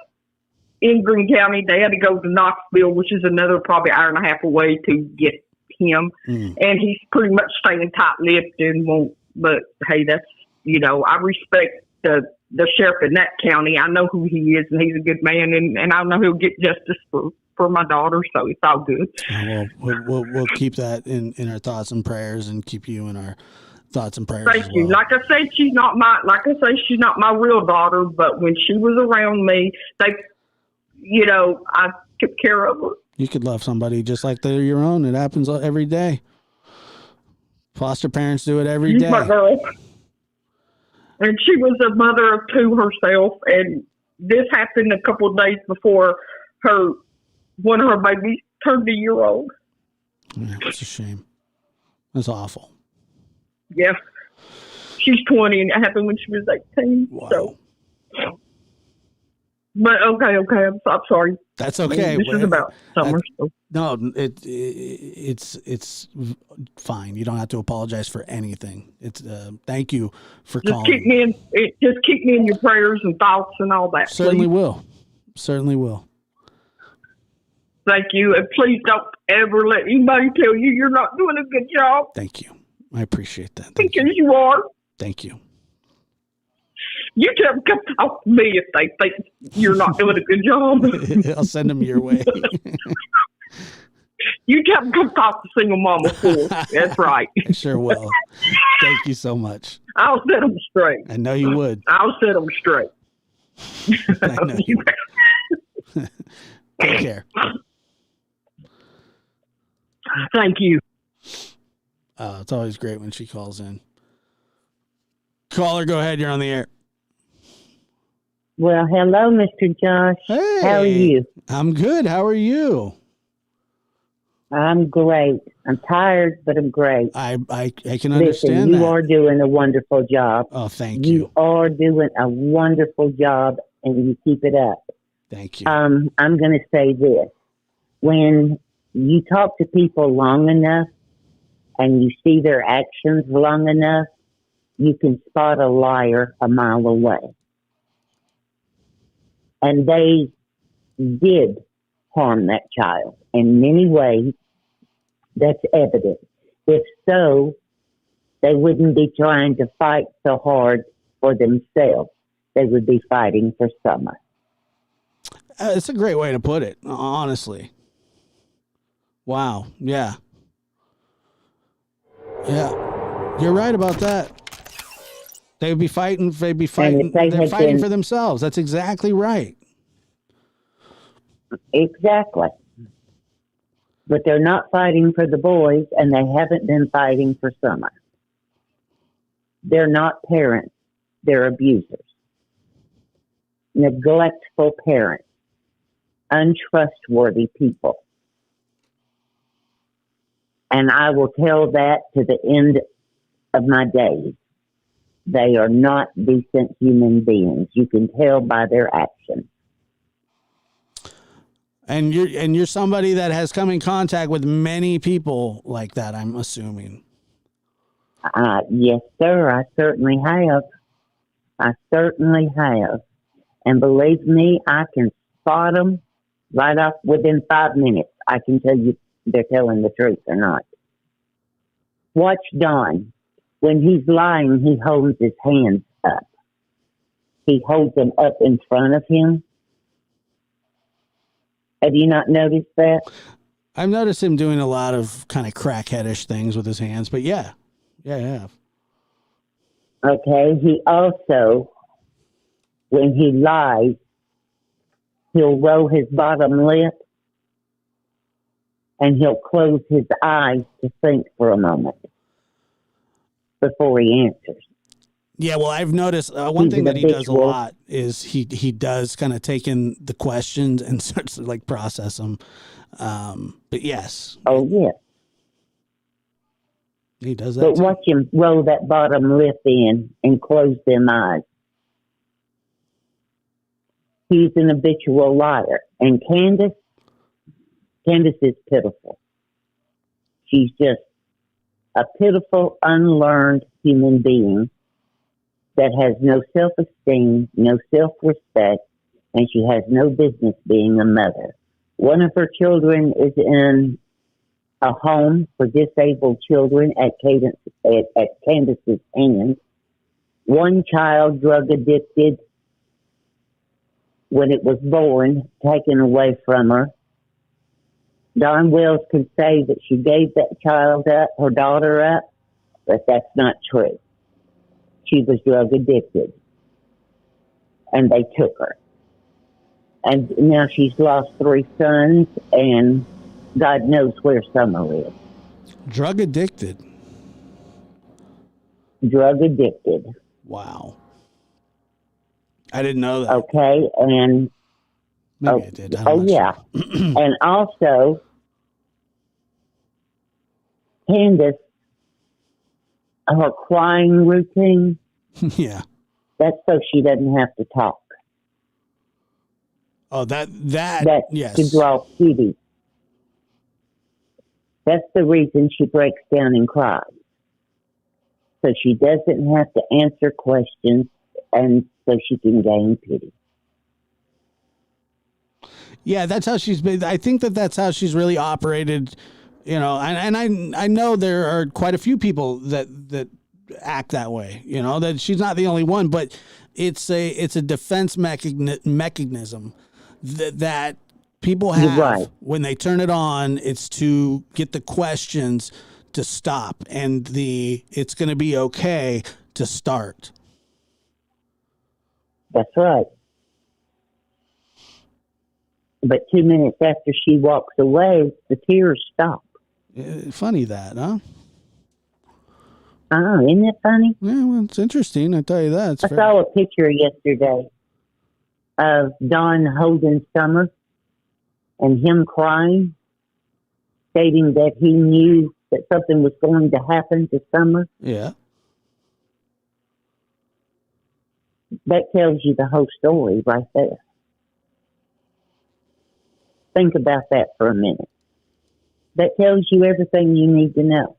in Greene County. They had to go to Knoxville, which is another probably hour and a half away to get him. And he's pretty much staying tight-lipped and won't, but hey, that's, I respect the sheriff in that county. I know who he is, and he's a good man, and I know he'll get justice for my daughter, so it's all good. Well, we'll keep that in our thoughts and prayers, and keep you in our thoughts and prayers. Thank you. Like I say, she's not my real daughter, but when she was around me, I took care of her. You could love somebody just like they're your own. It happens every day. Foster parents do it every day. She's my girl. And she was a mother of 2 herself, and this happened a couple of days before one of her babies turned a year old. Yeah, it's a shame. That's awful. Yeah. She's 20, and it happened when she was 18. Wow. So. But okay, I'm sorry. That's okay. This is about summer. So. No, it's fine. You don't have to apologize for anything. It's thank you for calling. Just keep me in your prayers and thoughts and all that. Certainly please. will. Certainly will. Thank you, and please don't ever let anybody tell you you're not doing a good job. Thank you. I appreciate that. Because you are. Thank you. You tell them come talk to me if they think you're not doing a good job. I'll send them your way. You tell them come talk to single mama fool. That's right. I sure will. Thank you so much. I'll set them straight. I know you would. I'll set them straight. I know you would. Take care. Thank you. It's always great when she calls in. Caller, go ahead. You're on the air. Well, hello, Mr. Josh. Hey. How are you? I'm good. How are you? I'm great. I'm tired, but I'm great. I can Listen, understand you that. are doing a wonderful job. Oh, thank you. You are doing a wonderful job, and you keep it up. Thank you. I'm going to say this. When you talk to people long enough, and you see their actions long enough, you can spot a liar a mile away. And they did harm that child in many ways. That's evident. If so, they wouldn't be trying to fight so hard for themselves. They would be fighting for Summer. It's a great way to put it, honestly. Wow. Yeah. Yeah. You're right about that. They would be fighting. They'd be fighting. They're fighting for themselves. That's exactly right. Exactly. But they're not fighting for the boys, and they haven't been fighting for Summer. They're not parents. They're abusers. Neglectful parents. Untrustworthy people. And I will tell that to the end of my days. They are not decent human beings. You can tell by their actions. And you're somebody that has come in contact with many people like that, I'm assuming. Yes, sir. I certainly have. I certainly have. And believe me, I can spot them right off within 5 minutes. I can tell you they're telling the truth or not. Watch Don. When he's lying, he holds his hands up. He holds them up in front of him. Have you not noticed that? I've noticed him doing a lot of kind of crackheadish things with his hands, but yeah, I have. Okay. He also, when he lies, he'll roll his bottom lip and he'll close his eyes to think for a moment before he answers. Yeah, well, I've noticed one thing that he does a lot is he does kind of take in the questions and starts to like process them. But yes. Oh, yeah. He does that. But too. watch him roll that bottom lip in and close them eyes. He's an habitual liar. And Candace is pitiful. She's just a pitiful, unlearned human being that has no self-esteem, no self-respect, and she has no business being a mother. One of her children is in a home for disabled children at Candace's hands. One child, drug addicted, when it was born, taken away from her. Don Wells can say that she gave that child up, her daughter up, but that's not true. She was drug addicted, and they took her. And now she's lost 3 sons, and God knows where Summer is. Drug addicted. Drug addicted. Wow. I didn't know that. Okay, and maybe I did. Yeah. And also, Candace, her crying routine. Yeah. That's so she doesn't have to talk. Oh, that's yes. To draw pity. That's the reason she breaks down and cries. So she doesn't have to answer questions, and so she can gain pity. Yeah, that's how she's been. I think that's how she's really operated. You know, and I know there are quite a few people that act that way. You know, that she's not the only one, but it's a defense mechanism that people have when they turn it on. It's to get the questions to stop and it's going to be okay to start. That's right. But 2 minutes after she walks away, the tears stop. Funny that, huh? Oh, isn't it funny? Yeah, well, it's interesting. I tell you that. I saw a picture yesterday of Don holding Summer and him crying, stating that he knew that something was going to happen to Summer. Yeah. That tells you the whole story right there. Think about that for a minute. That tells you everything you need to know.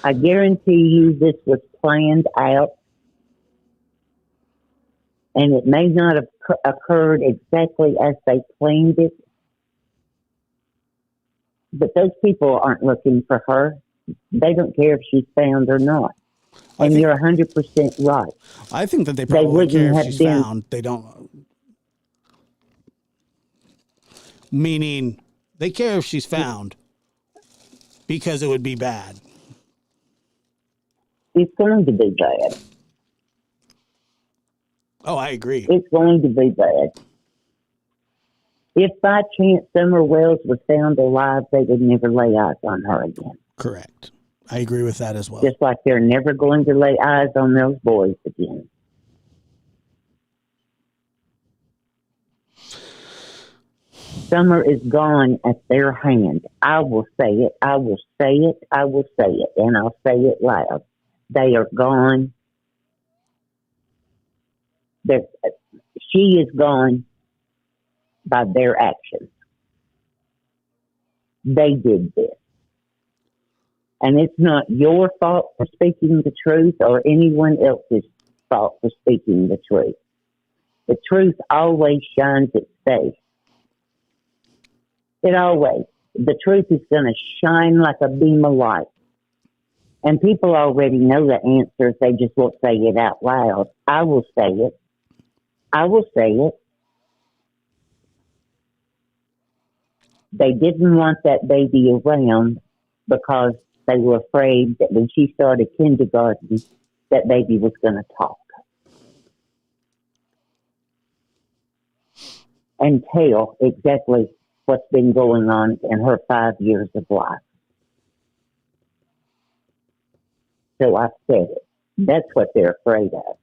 I guarantee you this was planned out, and it may not have occurred exactly as they planned it, but those people aren't looking for her. They don't care if she's found or not. And you're 100% right. I think that they probably care if she's found. They don't. Meaning, they care if she's found because it would be bad. It's going to be bad. Oh, I agree. It's going to be bad. If by chance Summer Wells was found alive, they would never lay eyes on her again. Correct. I agree with that as well. Just like they're never going to lay eyes on those boys again. Summer is gone at their hand. I will say it. I will say it. I will say it. And I'll say it loud. They are gone. She is gone by their actions. They did this. And it's not your fault for speaking the truth or anyone else's fault for speaking the truth. The truth always shines its face. It always. The truth is going to shine like a beam of light. And people already know the answers. They just won't say it out loud. I will say it. I will say it. They didn't want that baby around because they were afraid that when she started kindergarten, that baby was going to talk and tell exactly what's been going on in her 5 years of life. So I said it. That's what they're afraid of.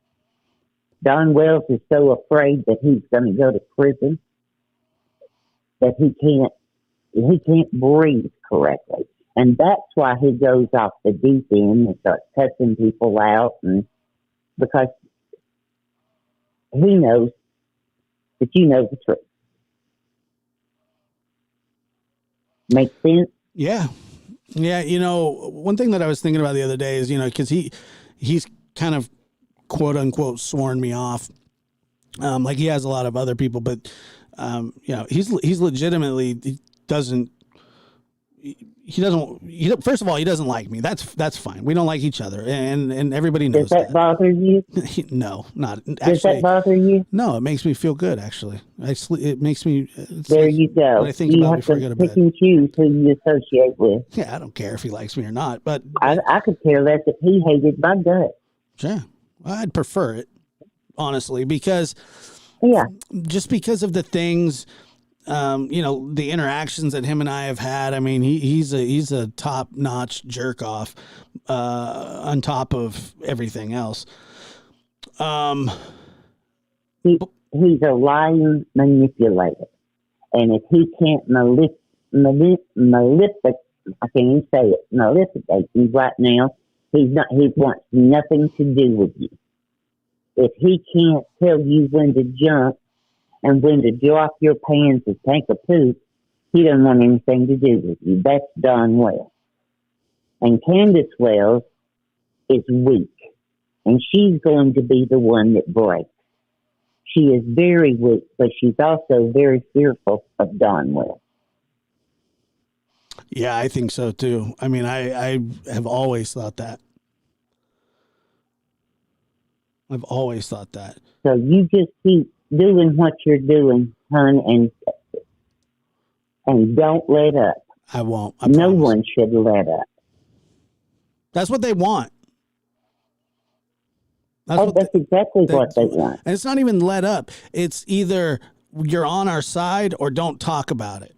Don Wells is so afraid that he's going to go to prison that he can't breathe correctly. And that's why he goes off the deep end and starts cussing people out, and because he knows that you know the truth. Make sense? Yeah. Yeah, one thing that I was thinking about the other day is, because he's kind of quote unquote sworn me off. Like he has a lot of other people, but he's legitimately first of all, he doesn't like me. That's fine. We don't like each other, and everybody knows that. Does that bother you? No, not actually. Does that bother you? No, it makes me feel good. Actually, it makes me. There you go. I think you about have before to I go to pick bed. and choose who you associate with. Yeah, I don't care if he likes me or not, but I could care less if he hated my gut. Sure, I'd prefer it, honestly, because just because of the things. The interactions that him and I have had. I mean, he's a top notch jerk off, on top of everything else. He's a lying manipulator, and if he can't manipulate you right now, he wants nothing to do with you. If he can't tell you when to jump and when to drop your pants and take a poop, he doesn't want anything to do with you. That's Don Wells. And Candace Wells is weak, and she's going to be the one that breaks. She is very weak, but she's also very fearful of Don Wells. Yeah, I think so too. I mean, I have always thought that. I've always thought that. So you just keep doing what you're doing, hon, and don't let up. I won't. No one should let up. That's what they want. That's exactly what they want. And it's not even let up. It's either you're on our side or don't talk about it.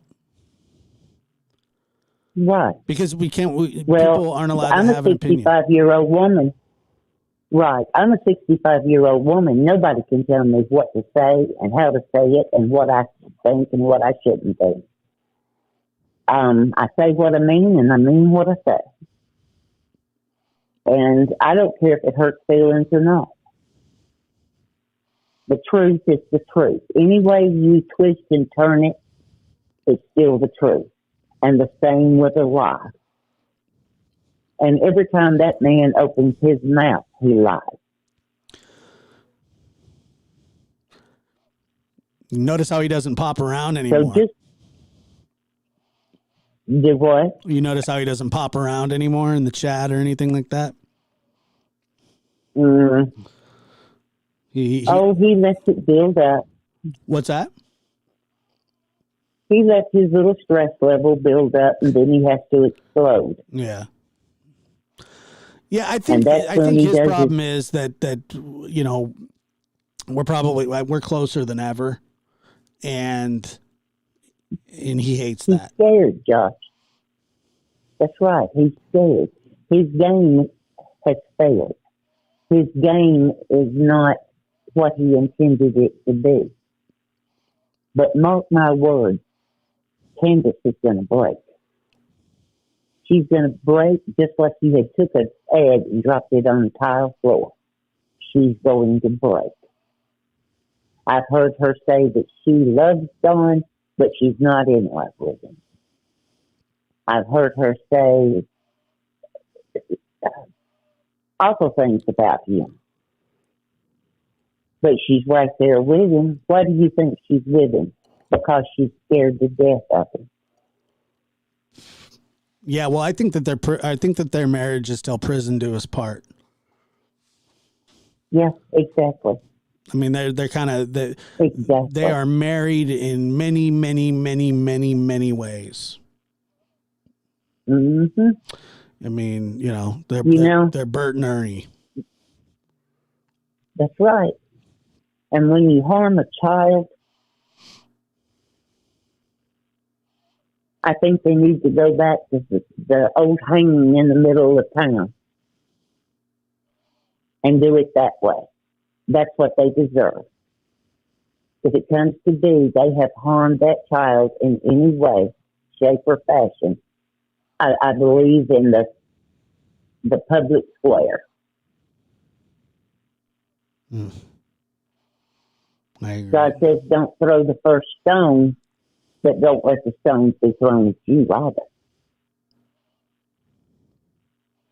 Right. Because people aren't allowed to have an opinion. I'm a 65-year-old woman. Right. I'm a 65-year-old woman. Nobody can tell me what to say and how to say it and what I think and what I shouldn't think. I say what I mean and I mean what I say. And I don't care if it hurts feelings or not. The truth is the truth. Any way you twist and turn it, it's still the truth. And the same with a lie. And every time that man opens his mouth, he lies. Notice how he doesn't pop around anymore. So just do what? You notice how he doesn't pop around anymore in the chat or anything like that? Mm. He lets it build up. What's that? He lets his little stress level build up, and then he has to explode. Yeah. Yeah, I think his problem is that you know, we're closer than ever, and he hates He's that. Scared, Josh. That's right. He's scared. His game has failed. His game is not what he intended it to be. But mark my words, Candace is going to break. She's going to break just like you had took an egg and dropped it on the tile floor. She's going to break. I've heard her say that she loves Don, but she's not in love with him. I've heard her say awful things about him. But she's right there with him. Why do you think she's with him? Because she's scared to death of him. Yeah, well, I think that their marriage is till prison do us part. Yeah, exactly. I mean, they're kind of exactly. They are married in many, many, many, many, many ways. Mm-hmm. I mean, you know, they're Bert and Ernie. That's right. And when you harm a child, I think they need to go back to the old hanging in the middle of town and do it that way. That's what they deserve. If it comes to be they have harmed that child in any way, shape, or fashion, I believe in the public square. Mm. I agree. God says, don't throw the first stone, but don't let the stones be thrown at you either.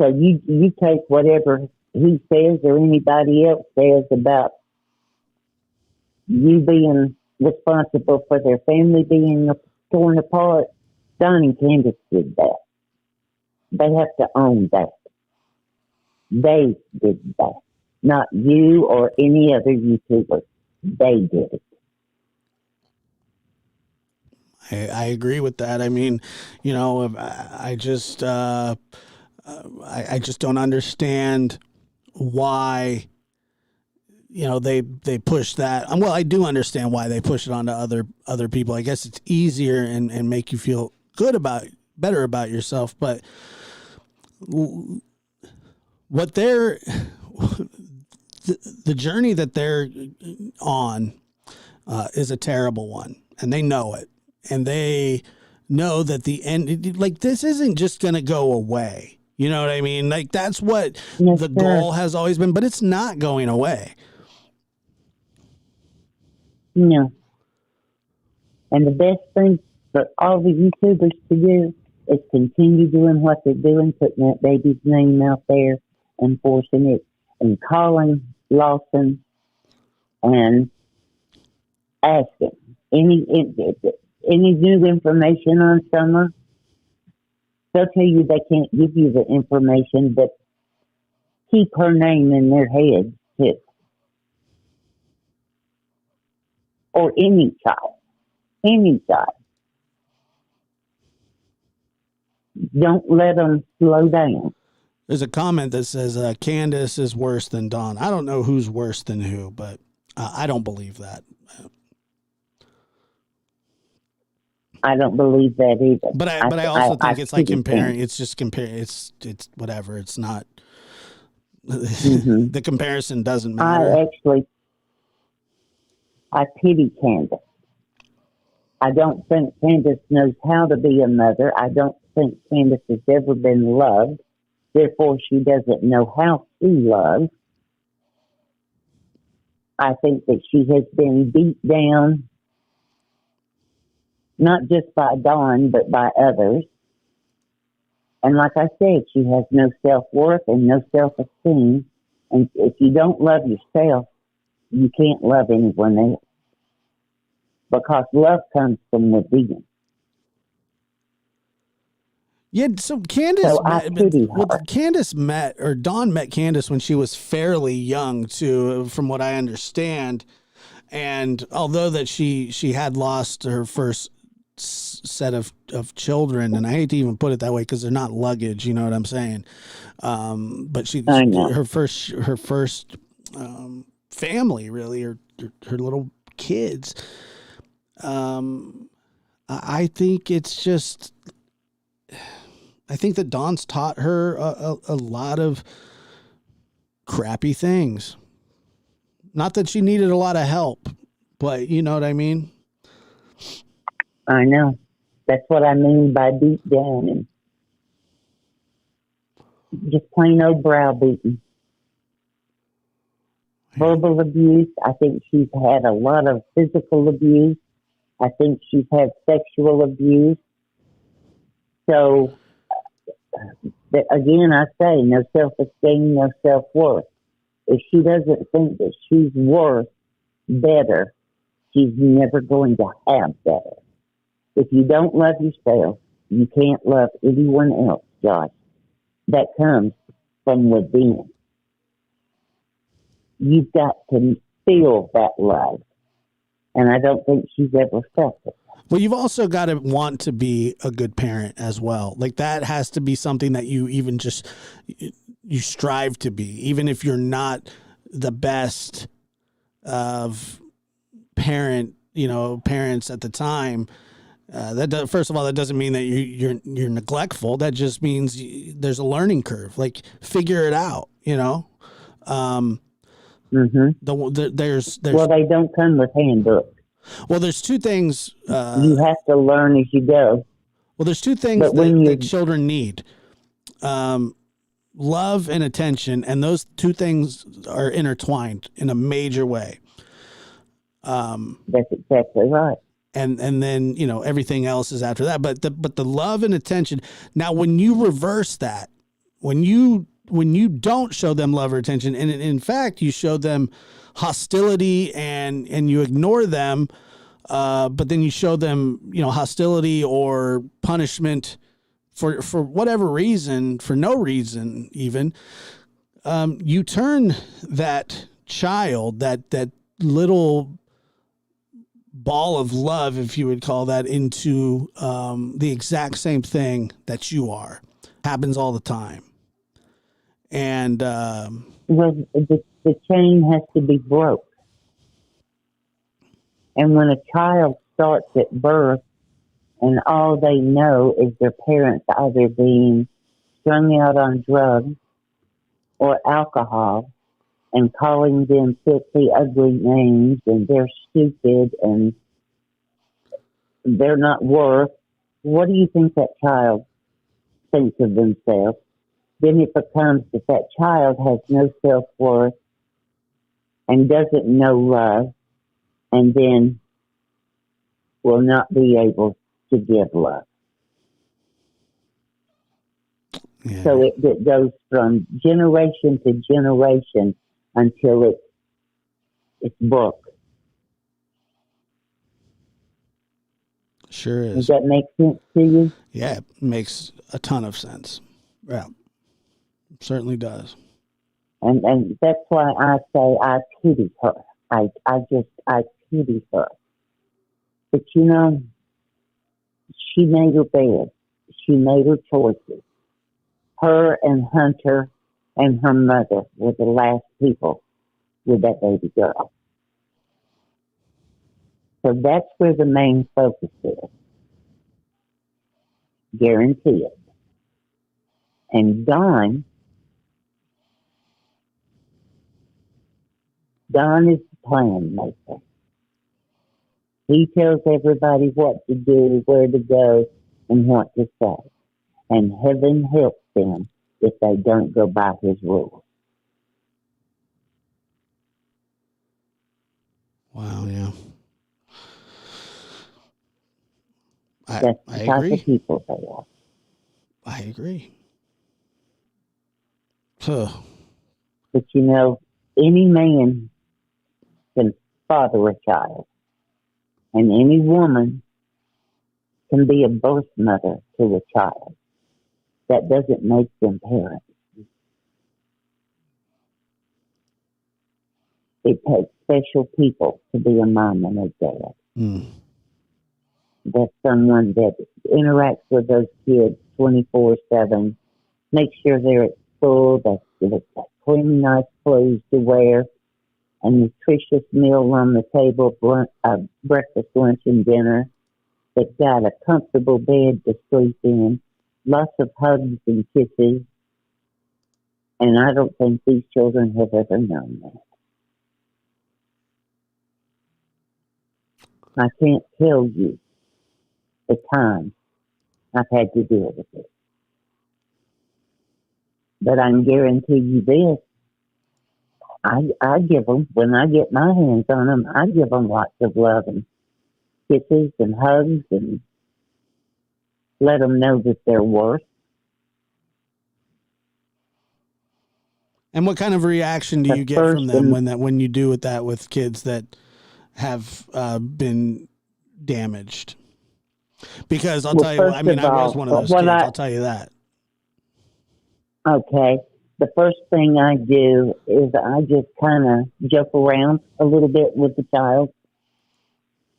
So you take whatever he says or anybody else says about you being responsible for their family being torn apart. Don and Candace did that. They have to own that. They did that. Not you or any other YouTuber. They did it. I agree with that. I mean, you know, I just don't understand why, you know, they push that. Well, I do understand why they push it onto other people. I guess it's easier and make you feel better about yourself. But what the journey that they're on is a terrible one, and they know it. And they know that the end, like, this isn't just going to go away. You know what I mean? Like, that's what the goal has always been, but it's not going away. No. And the best thing for all the YouTubers to do is continue doing what they're doing, putting that baby's name out there, enforcing it, and calling Lawson and asking any new information on Summer. They'll tell you they can't give you the information, but keep her name in their head too. Or any child. Any child. Don't let them slow down. There's a comment that says Candace is worse than Dawn. I don't know who's worse than who, but I don't believe that. I don't believe that either. But I also think it's like comparing. It's just comparing. It's whatever. It's not. The comparison doesn't matter. I pity Candace. I don't think Candace knows how to be a mother. I don't think Candace has ever been loved. Therefore, she doesn't know how to love. I think that she has been beat down, not just by Dawn, but by others. And like I said, she has no self-worth and no self-esteem. And if you don't love yourself, you can't love anyone else. Because love comes from within. Yeah, so Candace, So I pity her. Candace met, or Dawn met Candace when she was fairly young too, from what I understand. And although that she had lost her first set of children, and I hate to even put it that way because they're not luggage, you know what I'm saying? But I know. her first family really, or her little kids. I think it's just, I think that Dawn's taught her a lot of crappy things. Not that she needed a lot of help, but you know what I mean? I know. That's what I mean by deep down and just plain old browbeating. Verbal abuse. I think she's had a lot of physical abuse. I think she's had sexual abuse. So, again, I say no self-esteem, no self-worth. If she doesn't think that she's worth better, she's never going to have better. If you don't love yourself, you can't love anyone else, Josh. That comes from within. You've got to feel that love. And I don't think she's ever felt it. Well, you've also got to want to be a good parent as well. Like that has to be something that you even just, you strive to be, even if you're not the best of parents at the time. First of all, that doesn't mean that you're neglectful. That just means there's a learning curve. Like figure it out. There's well, they don't come with handbooks. Well, there's two things. You have to learn as you go. Well, there's two things that children need. Love and attention, and those two things are intertwined in a major way. That's exactly right. And then everything else is after that. But the love and attention. Now, when you reverse that, when you don't show them love or attention, and in fact you show them hostility and you ignore them, but then you show them hostility or punishment for whatever reason, for no reason even, you turn that child, that little ball of love, if you would call that, into the exact same thing that you are. Happens all the time. And well, the chain has to be broke. And when a child starts at birth and all they know is their parents either being strung out on drugs or alcohol and calling them filthy, ugly names, and they're stupid and they're not worth, what do you think that child thinks of themselves? Then it becomes that child has no self-worth and doesn't know love, and then will not be able to give love. Yeah. So it goes from generation to generation until it's broke. Sure is. Does that make sense to you? Yeah, it makes a ton of sense. Yeah, it certainly does. And that's why I say I pity her. I pity her. But she made her bed. She made her choices. Her and Hunter and her mother were the last people with that baby girl. So that's where the main focus is. Guarantee it. And Don is the plan maker. He tells everybody what to do, where to go, and what to say. And heaven helps them if they don't go by his rules. Wow, yeah. That's the type agree. of people they are. I agree. Huh. But you know, any man can father a child, and any woman can be a birth mother to a child. That doesn't make them parents. It takes special people to be a mom and a dad. Mm. That's someone that interacts with those kids 24/7, make sure they're at school, that they've got clean, nice clothes to wear, a nutritious meal on the table, breakfast, lunch, and dinner. They've got a comfortable bed to sleep in, lots of hugs and kisses. And I don't think these children have ever known that. I can't tell you the time I've had to deal with it. But I can guarantee you this. I give them, when I get my hands on them, I give them lots of love and kisses and hugs and let them know that they're worth. And what kind of reaction do you get from them when you do that with kids that have been damaged? Because I'll tell you, I was one of those kids. I'll tell you that. Okay. The first thing I do is I just kind of joke around a little bit with the child.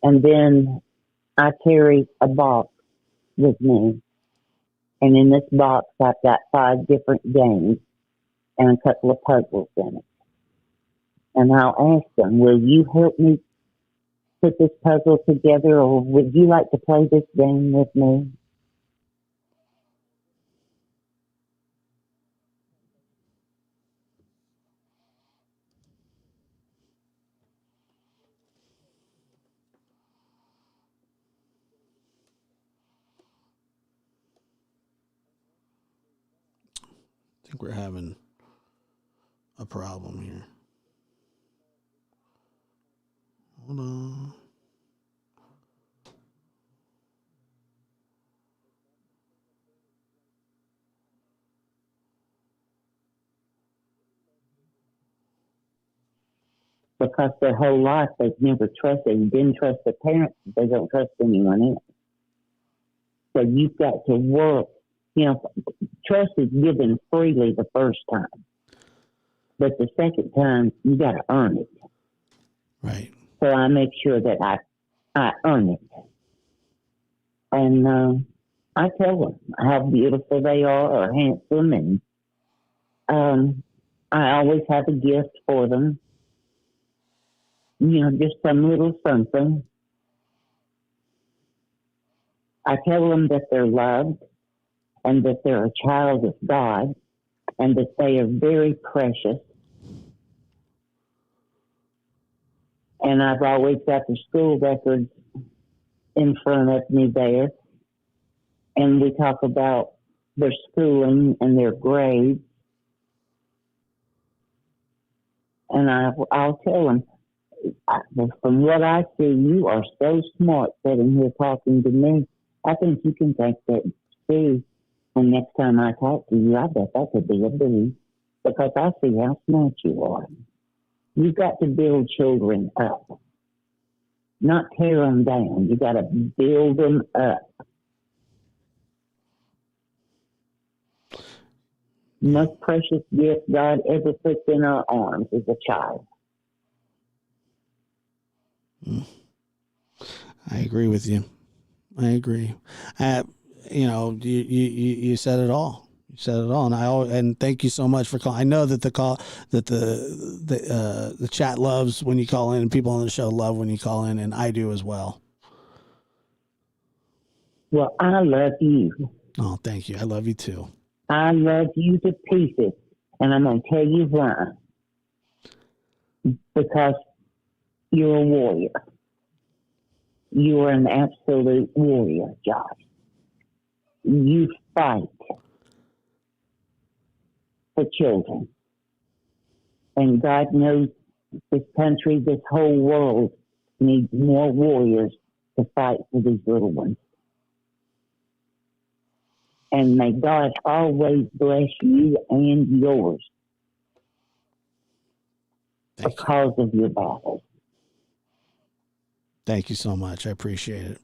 And then I carry a box with me. And in this box, I've got 5 different games and a couple of puzzles in it. And I'll ask them, will you help me put this puzzle together, or would you like to play this game with me? I think we're having a problem here. Hold on. Because their whole life they've never trusted, didn't trust their parents, they don't trust anyone else. So you've got to work. You know, trust is given freely the first time. But the second time, you got to earn it. Right. So I make sure that I earn it. And I tell them how beautiful they are or handsome. And I always have a gift for them. You know, just some little something. I tell them that they're loved and that they're a child of God and that they are very precious. And I've always got the school records in front of me there. And we talk about their schooling and their grades. And I'll tell them, from what I see, you are so smart sitting here talking to me. I think you can take that C. And next time I talk to you, I bet that could be a B. Because I see how smart you are. You've got to build children up, not tear them down. You got to build them up. Most precious gift God ever puts in our arms is a child. I agree with you. I agree. You know, you said it all. You said it all, and thank you so much for calling. I know that the chat loves when you call in, and people on the show love when you call in, and I do as well. Well, I love you. Oh, thank you. I love you too. I love you to pieces, and I'm going to tell you why. Because you're a warrior. You are an absolute warrior, Josh. You fight for children. And God knows this country, this whole world needs more warriors to fight for these little ones. And may God always bless you and yours Thank you. because of your battle. Thank you so much. I appreciate it.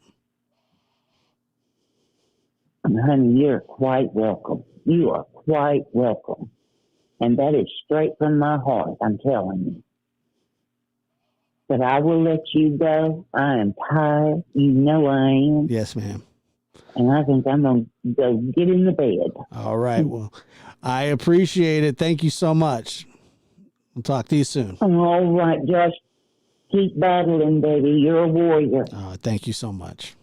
And honey, you're quite welcome. You are quite welcome. And that is straight from my heart, I'm telling you. But I will let you go. I am tired. You know I am. Yes, ma'am. And I think I'm going to go get in the bed. All right. Well, I appreciate it. Thank you so much. We'll talk to you soon. All right, Josh. Keep battling, baby. You're a warrior. Thank you so much.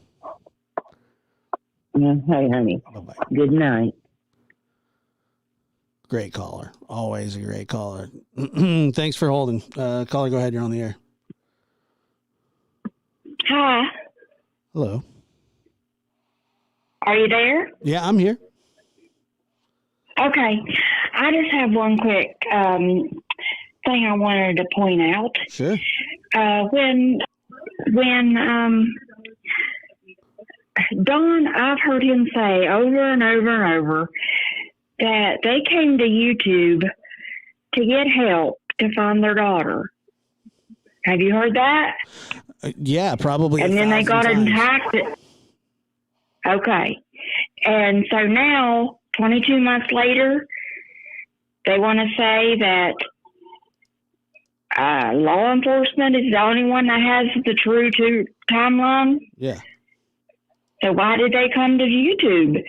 Yeah, hey, honey. Bye-bye. Good night. Great caller. Always a great caller. Thanks for holding. Caller, go ahead. You're on the air. Hi. Hello. Are you there? Yeah, I'm here. Okay. I just have one quick thing I wanted to point out. Sure. When Don, I've heard him say over and over and over that they came to YouTube to get help to find their daughter. Have you heard that? Yeah, probably. And then they got attacked. Okay. And so now, 22 months later, they want to say that law enforcement is the only one that has the true timeline. Yeah. So why did they come to YouTube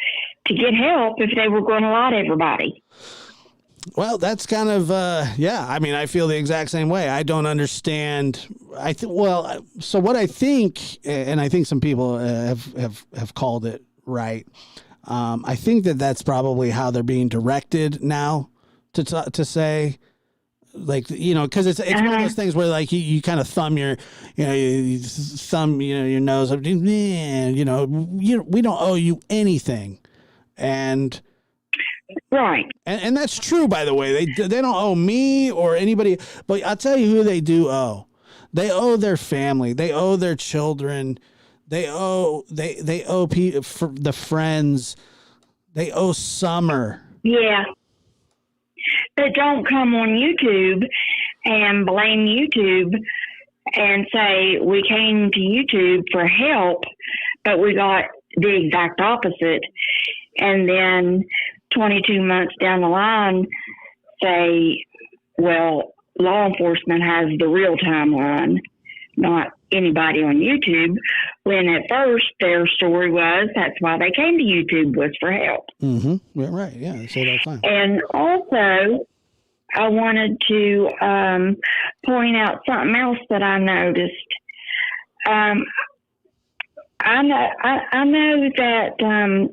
to get help if they were going to lie to everybody? Well, that's kind of, yeah. I mean, I feel the exact same way. I don't understand. So what I think, and I think some people have called it right. I think that's probably how they're being directed now to say, like, you know, because it's one of those things where, like, you kind of thumb your, you thumb, your nose up, man, we don't owe you anything. And right. And that's true, by the way. They don't owe me or anybody, but I'll tell you who they do owe. They owe their family. They owe their children. They owe the friends. They owe Summer. Yeah. But don't come on YouTube and blame YouTube and say we came to YouTube for help, but we got the exact opposite. And then 22 months down the line say, well, law enforcement has the real timeline, not anybody on YouTube, when at first their story was that's why they came to YouTube was for help. Mm-hmm. Yeah, right. Yeah, they say that all the time. And also, I wanted to point out something else that I noticed. I know that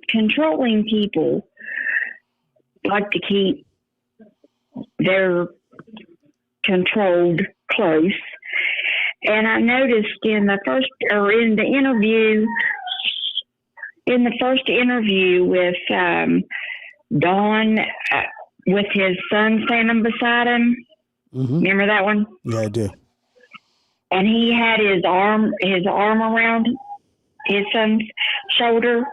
controlling people like to keep their controlled close. And I noticed in the first interview with Don, with his son standing beside him. Mm-hmm. Remember that one? Yeah, I do. And he had his arm around his son's shoulder.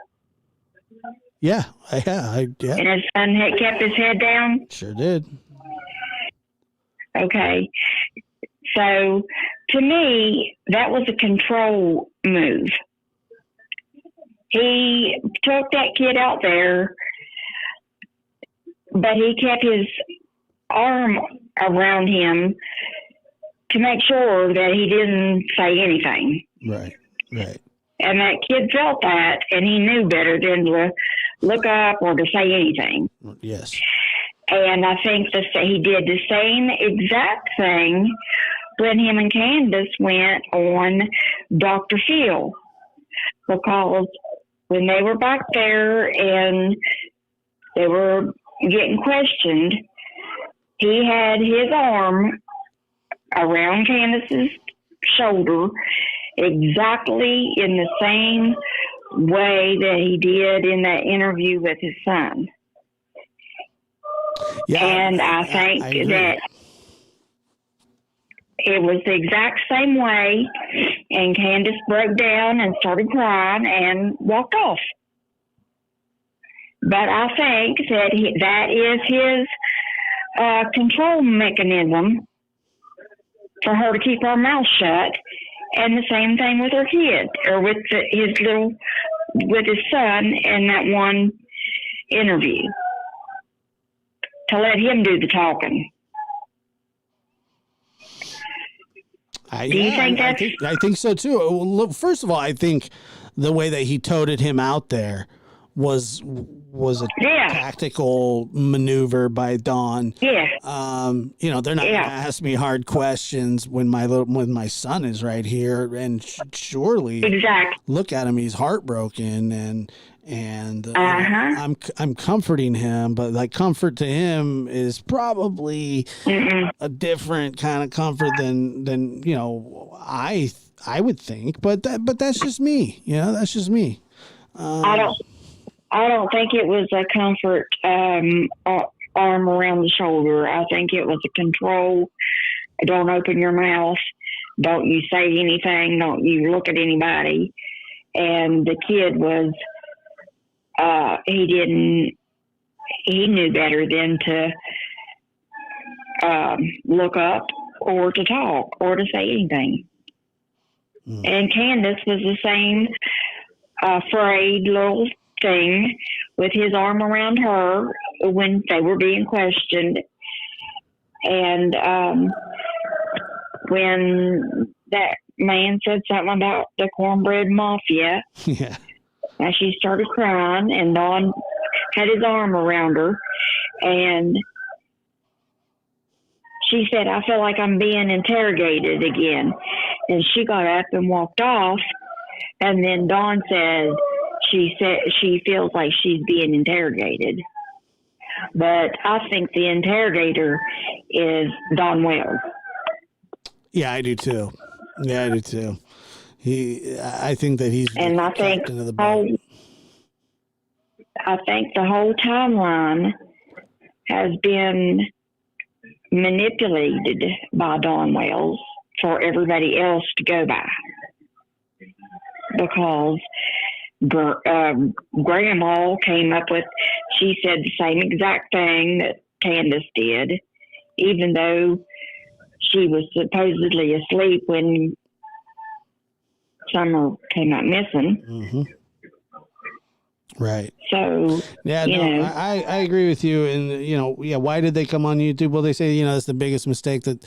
Yeah. And his son had kept his head down. Sure did. Okay. So to me, that was a control move. He took that kid out there, but he kept his arm around him to make sure that he didn't say anything. Right. And that kid felt that, and he knew better than to look up or to say anything. Yes. And I think that he did the same exact thing when him and Candace went on Dr. Phil. Because when they were back there and they were getting questioned, he had his arm around Candace's shoulder exactly in the same way that he did in that interview with his son. Yeah, and I think that it was the exact same way, and Candace broke down and started crying and walked off. But I think that that is his control mechanism for her to keep her mouth shut. And the same thing with her kid, or with with his son in that one interview, to let him do the talking. Do you think that's... I think so too. Well, look, first of all, I think the way that he toted him out there was a tactical maneuver by Dawn. Yeah. You know, they're not going to ask me hard questions when my son is right here, and surely look at him, he's heartbroken, and I'm comforting him, but like comfort to him is probably a different kind of comfort than you know I would think, but that's just me, you know, that's just me. I don't think it was a comfort arm around the shoulder. I think it was a control. Don't open your mouth. Don't you say anything. Don't you look at anybody. And the kid was, he knew better than to look up or to talk or to say anything. And Candace was the same afraid little thing with his arm around her when they were being questioned. And when that man said something about the cornbread mafia, and she started crying, and Don had his arm around her, and she said, I feel like I'm being interrogated again. And she got up and walked off, and then Dawn said she feels like she's being interrogated. But I think the interrogator is Don Wells. Yeah, I do too. I think that he's and I think captain of the boat. I think the whole timeline has been manipulated by Don Wells for everybody else to go by, because Grandma came up with, she said the same exact thing that Candace did, even though she was supposedly asleep when Summer came out missing. Right. So, I agree with you. And, why did they come on YouTube? Well, they say, that's the biggest mistake that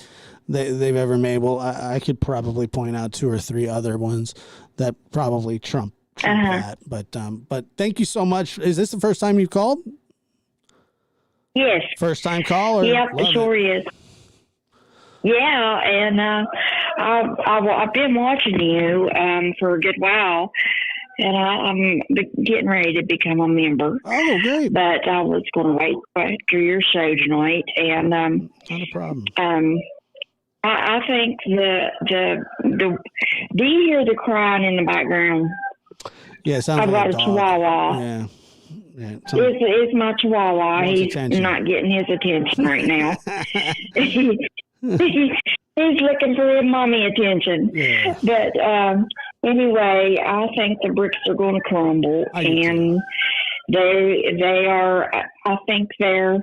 they've ever made. Well, I could probably point out 2 or 3 other ones that probably trump that. But thank you so much. Is this the first time you've called? Yes. First time caller? Yep, it sure is. Yeah, and I've been watching you for a good while, and I'm getting ready to become a member. Oh, great! But I was going to wait after your show tonight, and not a problem. I think the do you hear the crying in the background? Yeah, sounds I've like got a chihuahua. Yeah. It's my chihuahua. He's not getting his attention right now. He's looking for his mommy attention. Yeah. But anyway, I think the bricks are going to crumble, and they are. I think they're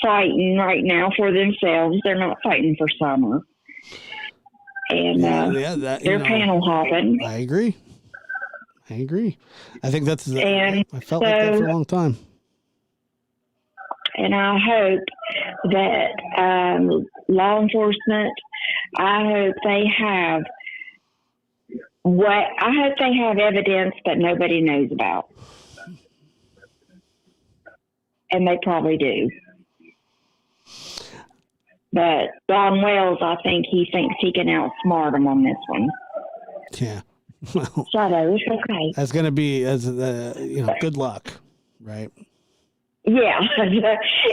fighting right now for themselves. They're not fighting for Summer, and they're panel hopping. I agree. I think that's. I felt like that for a long time. And I hope that law enforcement, I hope they have evidence that nobody knows about. And they probably do. But Don Wells, I think he thinks he can outsmart him on this one. Yeah. Well, Shadow, it's okay. That's going to be, good luck, right? Yeah,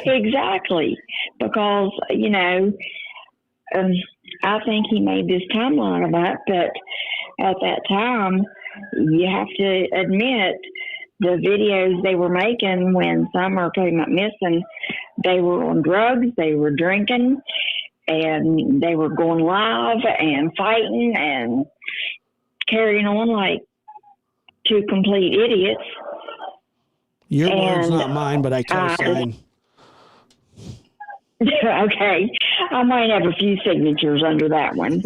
exactly. Because, I think he made this timeline up, but at that time, you have to admit the videos they were making when Summer came up missing, they were on drugs, they were drinking, and they were going live and fighting and carrying on like 2 complete idiots. Your words, And, not mine, but I co-sign. Okay, I might have a few signatures under that one.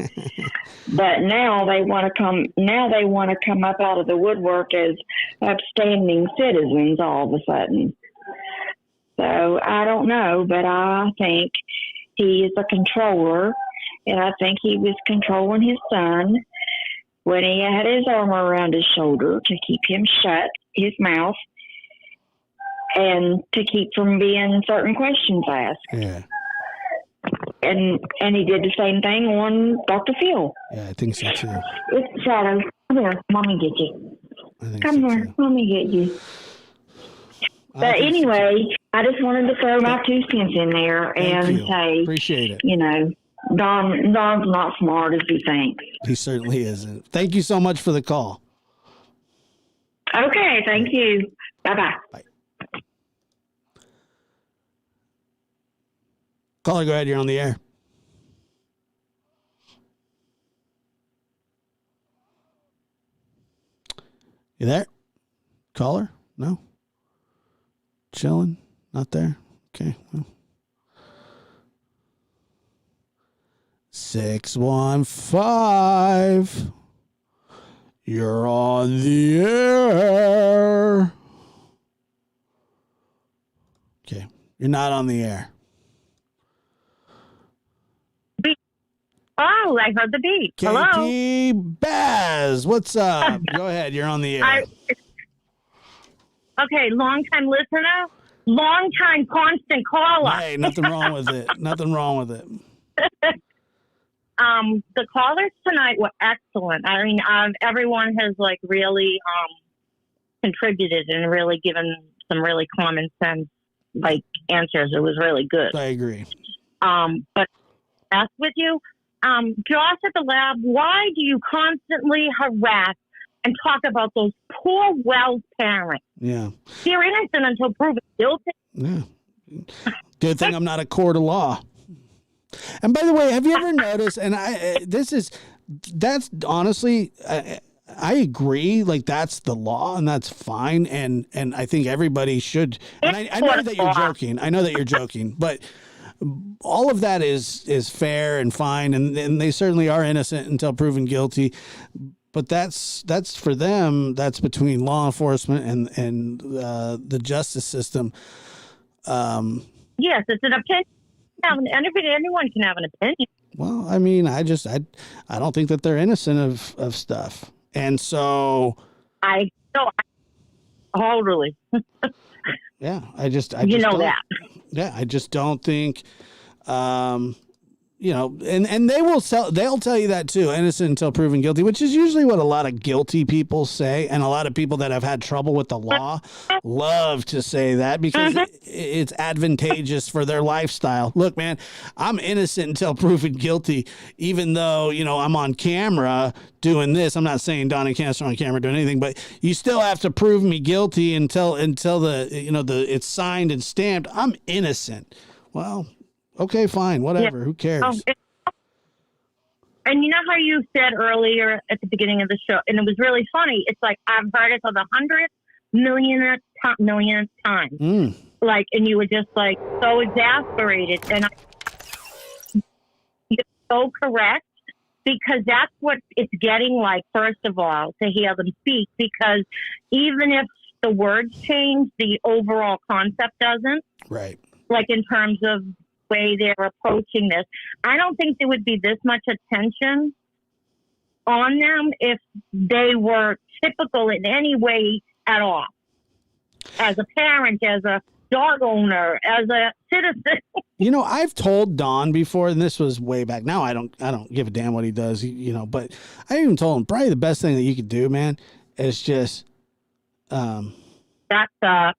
But now they want to come. Now they want to come up out of the woodwork as upstanding citizens all of a sudden. So I don't know, but I think he is a controller, and I think he was controlling his son when he had his arm around his shoulder to keep him shut, his mouth, and to keep from being certain questions asked. Yeah. And he did the same thing on Dr. Phil. Yeah, I think so too. It's Shadow. Come here, mommy get you. Come here, mommy get you. But anyway, I just wanted to throw my 2 cents in there and say, appreciate it. You know, Don's not smart as he thinks. He certainly isn't. Thank you so much for the call. Okay, thank you. Bye-bye. Bye. Caller, go ahead. You're on the air. You there? Caller? No? Chilling? Not there? Okay. Well. 615. You're on the air. Okay. You're not on the air. Oh, I heard the beat. KT Hello. Baz, what's up? Go ahead. You're on the air. Okay, long-time listener, long-time constant caller. Hey, nothing wrong with it. Nothing wrong with it. The callers tonight were excellent. I mean, everyone has really contributed and really given some really common sense answers. It was really good. I agree. But as with you, Josh at the lab, why do you constantly harass and talk about those poor Wells parents? Yeah. They're innocent until proven guilty. Yeah. Good thing I'm not a court of law. And by the way, have you ever noticed, and that's honestly, I agree, that's the law and that's fine. And I think everybody should, and I know that you're joking. I know that you're joking, but all of that is fair and fine. And they certainly are innocent until proven guilty. But that's for them. That's between law enforcement and the justice system. Yes, it's an opinion. Anyone can have an opinion. Well, I mean, I don't think that they're innocent of stuff, and so totally. Yeah, I just know that. Yeah, I just don't think. And they'll tell you that too, innocent until proven guilty, which is usually what a lot of guilty people say. And a lot of people that have had trouble with the law love to say that because it's advantageous for their lifestyle. Look, man, I'm innocent until proven guilty, even though, I'm on camera doing this. I'm not saying Donnie Cancer on camera doing anything, but you still have to prove me guilty until it's signed and stamped. I'm innocent. Well, okay, fine, whatever. Yeah. Who cares? And you know how you said earlier at the beginning of the show, and it was really funny. It's like I've heard it for the 100 millionth time. And you were just so exasperated, and you're so correct because that's what it's getting like. First of all, to hear them speak, because even if the words change, the overall concept doesn't. Right. In terms of way they're approaching this, I don't think there would be this much attention on them if they were typical in any way at all. As a parent, as a dog owner, as a citizen. I've told Don before, and this was way back. Now I don't give a damn what he does, but I even told him probably the best thing that you could do, man, is just that's the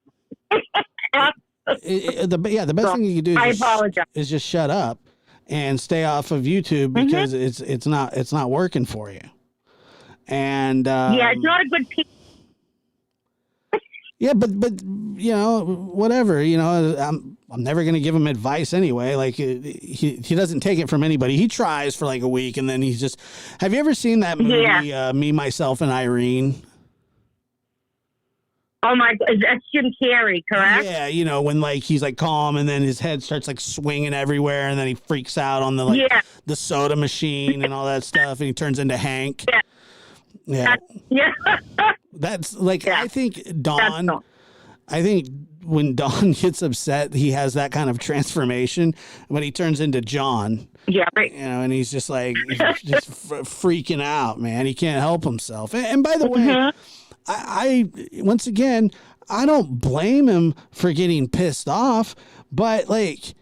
best thing you can do is just shut up and stay off of YouTube because it's not working for you. And it's not a good piece. Yeah, but whatever, I'm never going to give him advice anyway. He doesn't take it from anybody. He tries for a week and then he's just. Have you ever seen that movie Me, Myself, and Irene? Oh my God, that's Jim Carrey, correct? Yeah, you know, when like he's like calm and then his head starts like swinging everywhere and then he freaks out on the the soda machine and all that stuff and he turns into Hank. Yeah. Yeah. That's like I think when Don gets upset, he has that kind of transformation when he turns into John. Yeah, right. You know, and he's just like just freaking out, man. He can't help himself. And by the way, I once again, I don't blame him for getting pissed off, but like,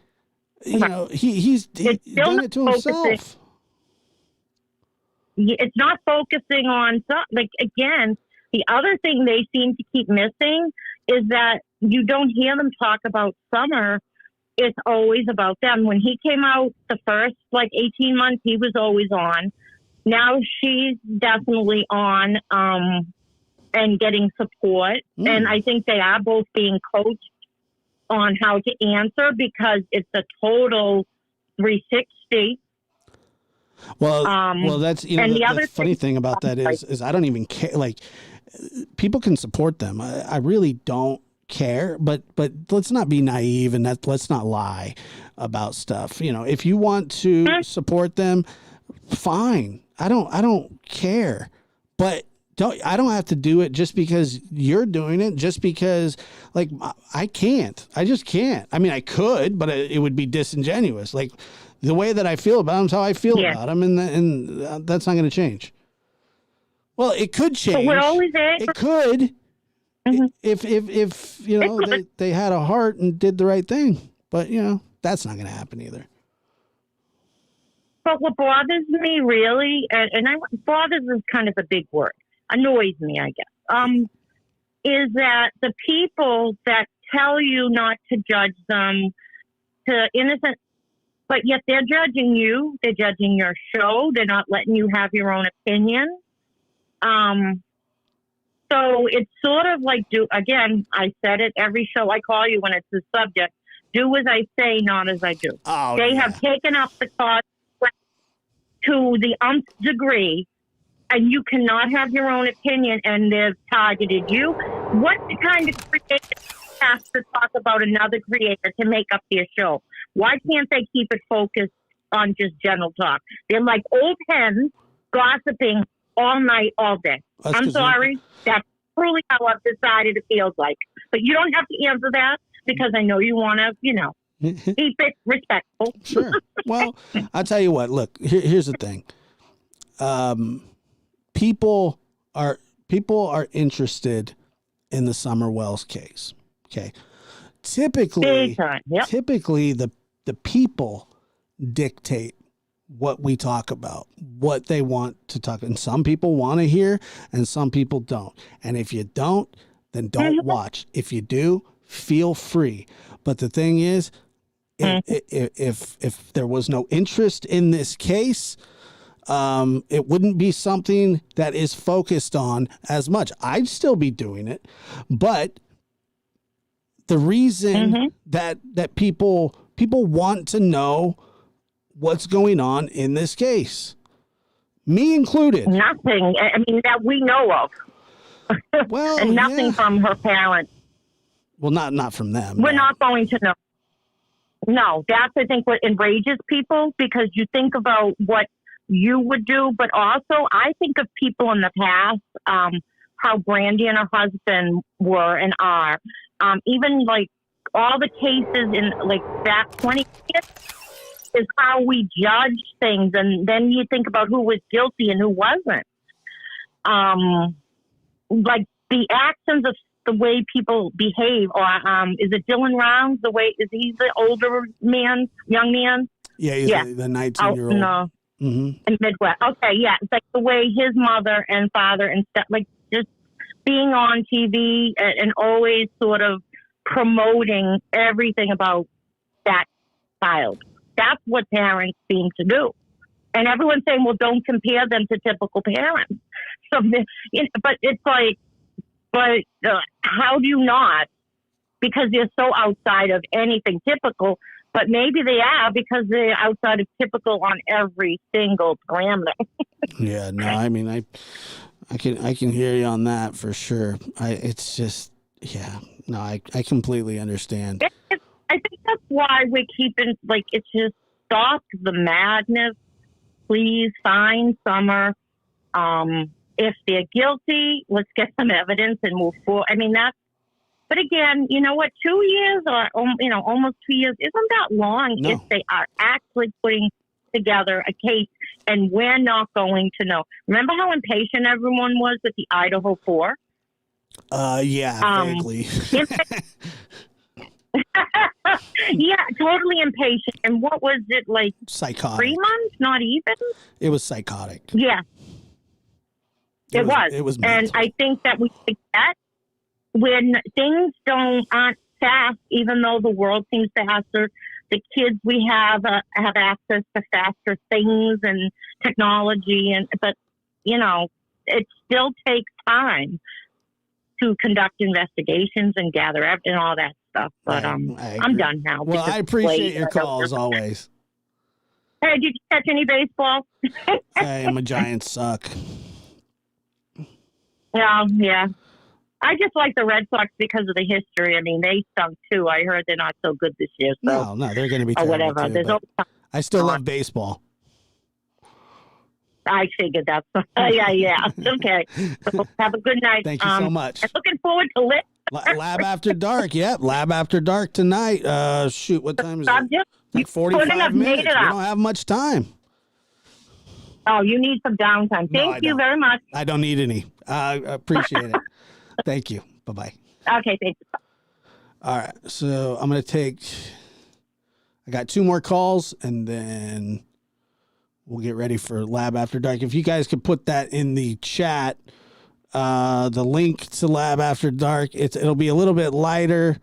you know, he's done it to himself. It's not focusing on like again. The other thing they seem to keep missing is that you don't hear them talk about Summer. It's always about them. When he came out the first 18 months, he was always on. Now she's definitely on and getting support. And I think they are both being coached on how to answer because it's a total 360. Well, that's, you know, and the funny thing about that is I don't even care. Like, people can support them. I really don't care, but let's not be naive and let's not lie about stuff. You know, if you want to support them, fine. I don't care, but I don't have to do it just because you're doing it, just because like I just can't. I mean, I could, but it would be disingenuous. Like the way that I feel about him is how I feel about him. And that's not going to change. Well, it could change. But we're always it could, if you know they had a heart and did the right thing. But you know that's not going to happen either. But what bothers me really, bothers is kind of a big word, annoys me, I guess, is that the people that tell you not to judge them, to innocent, but yet they're judging you, they're judging your show, they're not letting you have your own opinion. So it's sort of like, again, I said it every show I call you when it's the subject, do as I say, not as I do. Oh, they have taken up the cause to the nth degree, and you cannot have your own opinion, and they've targeted you. What kind of creator has to talk about another creator to make up their show? Why can't they keep it focused on just general talk? They're like old hens gossiping all night, all day. I'm sorry. That's truly how I've decided it feels like. But you don't have to answer that because I know you want to, you know, keep it respectful. Sure. Well, I'll tell you what. Look, here's the thing. People are interested in the Summer Wells case. Okay. Typically, typically the people dictate what we talk about, what they want to talk. And some people want to hear and some people don't. And if you don't, then don't watch. If you do, feel free. But the thing is, if there was no interest in this case, it wouldn't be something that is focused on as much. I'd still be doing it, but the reason that people want to know what's going on in this case, me included. Nothing. I mean, that we know of. Well, and nothing from her parents. Well, not from them. We're not going to know. No, that's, I think, what enrages people, because you think about what you would do, but also I think of people in the past, how Brandy and her husband were and are. Even like all the cases in like back 20 years is how we judge things. And then you think about who was guilty and who wasn't. Like the actions of the way people behave, or is it Dylan Rounds? Is he the older man, young man? Yeah, he's the 19-year-old. No. In Midwest. Okay, yeah. It's like the way his mother and father and stuff, like just being on TV and always sort of promoting everything about that child. That's what parents seem to do. And everyone's saying, well, don't compare them to typical parents. So, but it's like, how do you not? Because they're so outside of anything typical. But maybe they are, because they're outside of typical on every single parameter. Yeah, no, I mean, I can hear you on that for sure. It's just, Yeah, no, I completely understand. I think that's why we're keeping, like, it's just stop the madness. Please find Summer. If they're guilty, let's get some evidence and move forward. I mean, but again, you know what? 2 years or, almost 2 years isn't that long if they are actually putting together a case, and we're not going to know. Remember how impatient everyone was with the Idaho 4? Yeah, vaguely. Yeah, totally impatient. And what was it, like psychotic? 3 months? Not even? It was psychotic. Yeah. It was. It was and mental. I think that we forget when things aren't fast, even though the world seems faster. The kids we have access to faster things and technology, but it still takes time to conduct investigations and gather evidence and all that stuff. But I'm done now. Well, I appreciate your call as always. Hey, did you catch any baseball? Hey, I'm a Giants suck. Yeah. I just like the Red Sox because of the history. I mean, they stunk too. I heard they're not so good this year. So. No, they're going to be or terrible whatever. too, There's but I still love baseball. I figured that. Yeah. Okay. So have a good night. Thank you so much. I'm looking forward to it. Lab After Dark. Yep, Lab After Dark tonight. Shoot, what time is it? Like 45 minutes. We don't have much time. Oh, you need some downtime. Thank you very much. I don't need any. I appreciate it. Thank you. Bye-bye. Okay, thank you. All right, so I'm going to I got 2 more calls, and then we'll get ready for Lab After Dark. If you guys could put that in the chat, the link to Lab After Dark, it'll be a little bit lighter.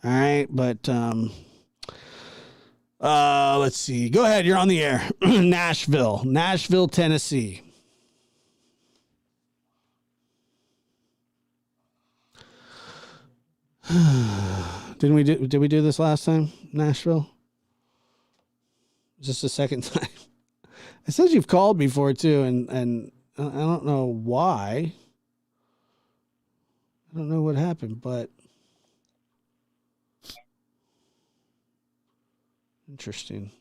All right, but let's see. Go ahead. You're on the air. Nashville, Tennessee. Did we do this last time? Nashville? Is this the second time? It says you've called before too, and I don't know why. I don't know what happened, but interesting.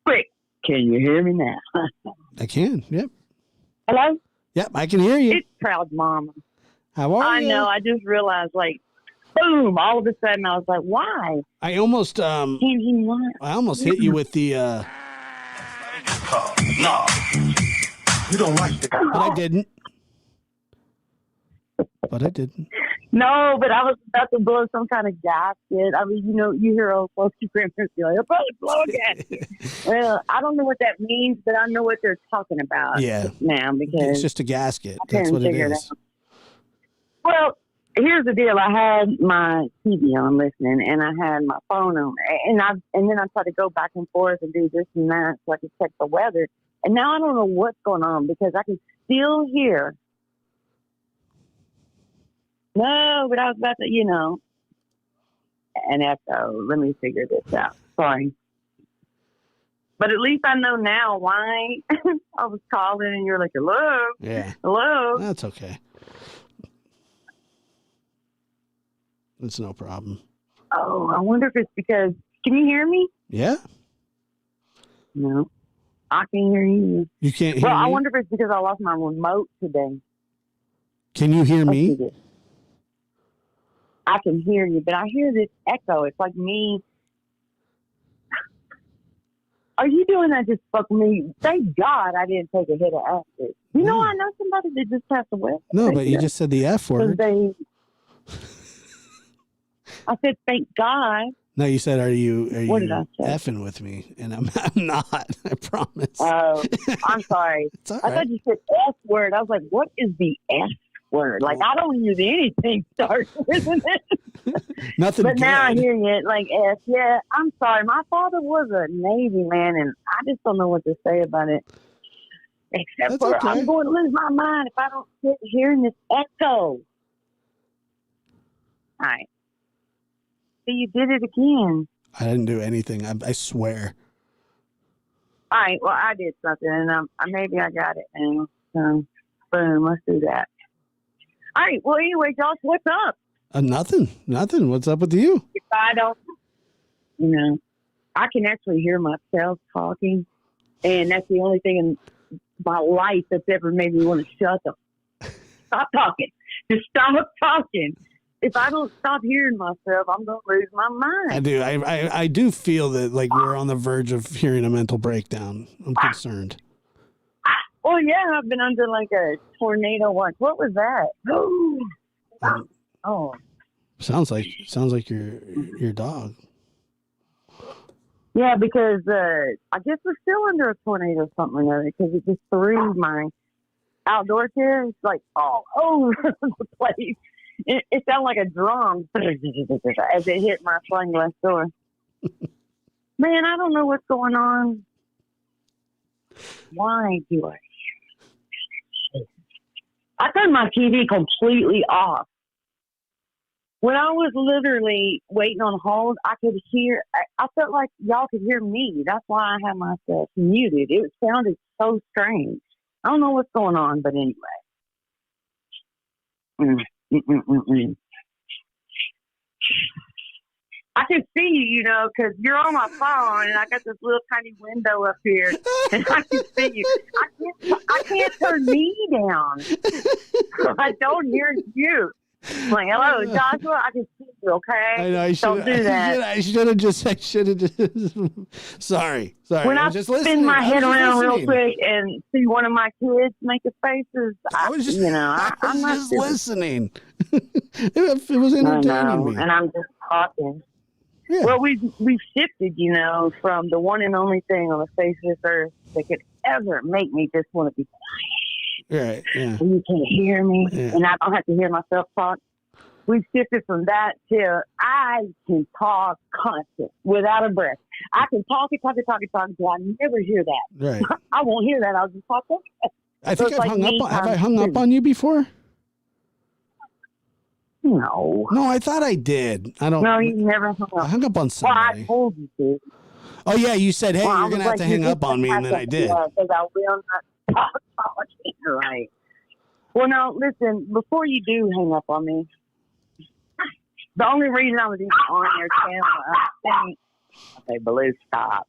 Quick, can you hear me now? I can. Yep. Hello? Yep, I can hear you. It's Proud Mama. How are you? I know. I just realized, like, boom! All of a sudden, I was like, "Why?" I almost I almost hit you with the. No, you don't like that. But I didn't. No, but I was about to blow some kind of gasket. I mean, you hear old folks grandparents be like, "I'm about to blow a gasket." Well, I don't know what that means, but I know what they're talking about. Yeah. Now because it's just a gasket. That's what it is. Well, here's the deal. I had my TV on listening, and I had my phone on, and then I tried to go back and forth and do this and that so I could check the weather. And now I don't know what's going on because I can still hear. No, but I was about to, an echo. Let me figure this out. Sorry. But at least I know now why I was calling and you were like, hello? Yeah. Hello? That's okay. It's no problem. Oh, I wonder if it's because, can you hear me? Yeah. No. I can hear you. You can't hear me? Well, I wonder if it's because I lost my remote today. Can you hear me? I can hear you, but I hear this echo. It's like me. Are you doing that just fuck me? Thank God I didn't take a hit of acid. I know somebody that just passed away. No, but you just said the F word. I said, thank God. No, you said, are you what did I say? effing with me? And I'm not, I promise. Oh, I'm sorry. It's all I right. thought you said F word. I was like, what is the F word? Like, I don't use anything starts with it. Nothing But good. now I hear you like F. Yeah, I'm sorry. My father was a Navy man, and I just don't know what to say about it. Except for okay. I'm going to lose my mind if I don't sit hearing this echo. All right. So you did it again. I didn't do anything. I swear. All right. Well, I did something, and maybe I got it now. So, boom. Let's do that. All right. Well, anyway, Josh, what's up? Nothing. What's up with you? If I don't, I can actually hear myself talking, and that's the only thing in my life that's ever made me want to shut up. Stop talking. Just stop talking. If I don't stop hearing myself, I'm going to lose my mind. I do. I do feel that like we're on the verge of hearing a mental breakdown. I'm concerned. Oh yeah, I've been under like a tornado watch. What was that? Oh. Sounds like your dog. Yeah, because I guess we're still under a tornado or something or other because it just threw my outdoor chairs like all over the place. It sounded like a drum as it hit my sliding glass door. Man, I don't know what's going on. Why do I turned my TV completely off. When I was literally waiting on hold, I could hear, I felt like y'all could hear me. That's why I had myself muted. It sounded so strange. I don't know what's going on, but anyway. I can see you, because you're on my phone, and I got this little tiny window up here, and I can see you. I can't turn me down. I don't hear you. I'm like, hello, Joshua. I can see you. Okay, I know. Don't do that. I should have just. Sorry. When I just spin my head around real quick and see one of my kids make a faces, I'm not just listening. It was entertaining me, and I'm just talking. Yeah. Well, we shifted, from the one and only thing on the face of this earth that could ever make me just want to be quiet. Right, yeah. And you can't hear me, and I don't have to hear myself talk. We've shifted from that to I can talk constant, without a breath. I can talk, but I never hear that. Right. I won't hear that. I'll just talk. I think have I hung up on you before? No. No, I thought I did. I don't. No, you never hung up. I hung up on somebody. Well, I told you to. Oh, yeah, you said, hey, you're going to have to hang up on me, and then I did. Because I will not talk. Right. Well, now, listen, before you do hang up on me, the only reason I was even on your channel, Baloo, stop,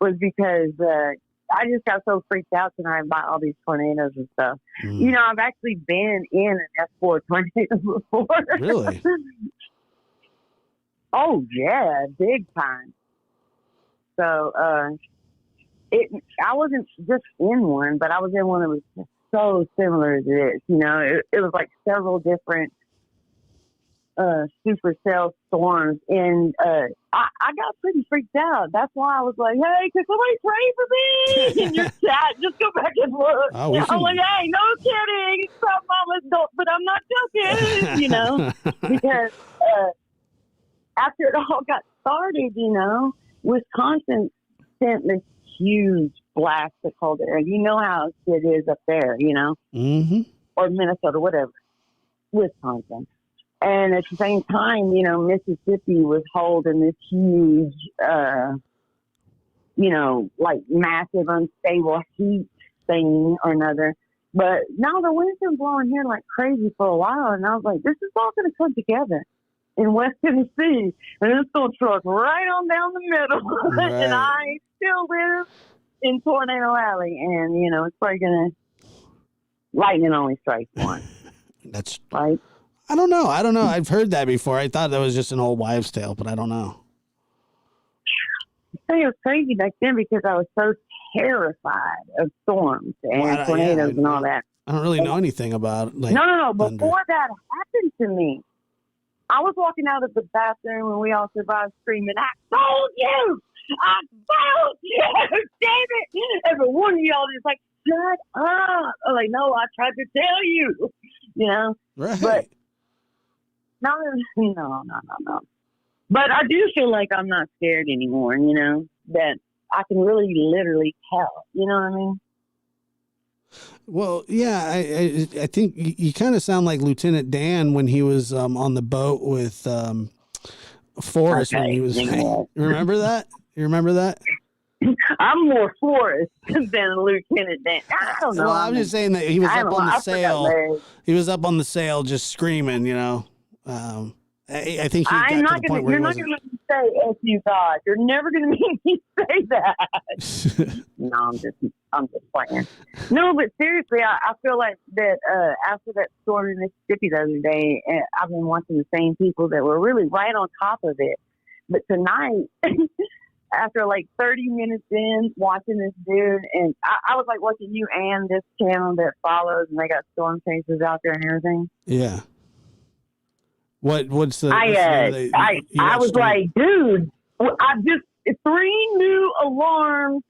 was because I just got so freaked out tonight by all these tornadoes and stuff. I've actually been in an F4 tornado before. Really? Oh, yeah, big time. So, I wasn't just in one, but I was in one that was just so similar to this. It was like several different supercell storms, and I got pretty freaked out. That's why I was like, hey, can somebody pray for me in your chat? Just go back and look. I'm like, hey, no kidding, stop mama's don't, but I'm not joking. Because after it all got started, Wisconsin sent this huge blast of cold air. You know how it is up there, Mm-hmm. Or Minnesota, whatever. Wisconsin. And at the same time, Mississippi was holding this huge, like massive unstable heat thing or another. But now the wind's been blowing here like crazy for a while. And I was like, this is all going to come together in West Tennessee. And it's going to truck right on down the middle. Right. And I still live in Tornado Alley. And, it's probably going to, lightning only strikes once. That's right. I don't know. I've heard that before. I thought that was just an old wives' tale, but I don't know. I think it was crazy back then because I was so terrified of storms and tornadoes and all that. I don't really know anything about it. No. Before that happened to me, I was walking out of the bathroom and we all survived screaming, I told you! Damn it! Every one of y'all is like, shut up! I'm like, no, I tried to tell you. Right. But no. But I do feel like I'm not scared anymore, that I can really literally tell, you know what I mean? Well, yeah, I think you kind of sound like Lieutenant Dan when he was on the boat with Forrest when he was. Remember that? You remember that? I'm more Forrest than Lieutenant Dan. I don't know. Well, I'm just saying that he was up on the I forgot sail. Larry. He was up on the sail just screaming, you know. I think he got to the point where you're he not wasn't. going to say "F you God." You're never going to make me say that. No, I'm just playing. No, but seriously, I feel like that after that storm in Mississippi the other day, I've been watching the same people that were really right on top of it. But tonight, after like 30 minutes in watching this dude, and I was like watching you and this channel that follows, and they got storm chasers out there and everything. Yeah. What's the? I was like, dude, three new alarms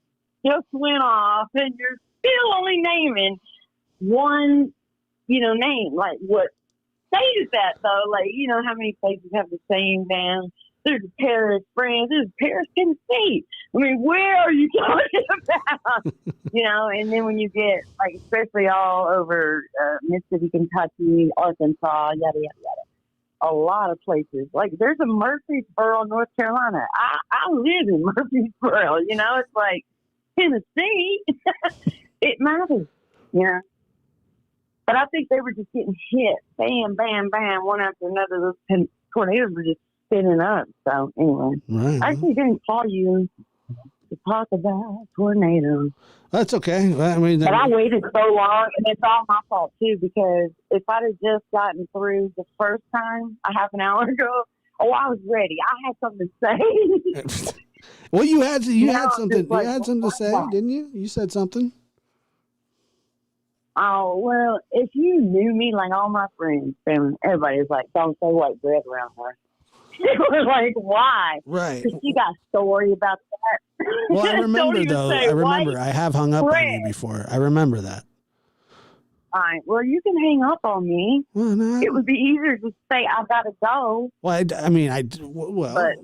just went off, and you're still only naming one, name. Like, what state is that though? Like, how many places have the same damn? There's Paris, France. There's Paris, Tennessee. I mean, where are you talking about? And then when you get like, especially all over Mississippi, Kentucky, Arkansas, yada yada yada. A lot of places. Like, there's a Murfreesboro, North Carolina. I live in Murfreesboro. It's like Tennessee. It matters. Yeah. But I think they were just getting hit. Bam, bam, bam, one after another. Those tornadoes were just spinning up. So, anyway. Right. I actually didn't call you to talk about tornadoes. That's okay. I mean, but I waited so long, and it's all my fault too, because if I'd have just gotten through the first time a half an hour ago, I was ready. I had something to say. Well, you had something. You had something to say, that? didn't you? You said something. Oh well, if you knew me, like all my friends, and everybody was like, "Don't say white bread around her." It was like, why? Right. Because she got a story about that. Well, I remember though. I remember. white I have hung up bread. on you before. I remember that. All right. Well, you can hang up on me. Well, no. It would be easier to say I gotta go. Well,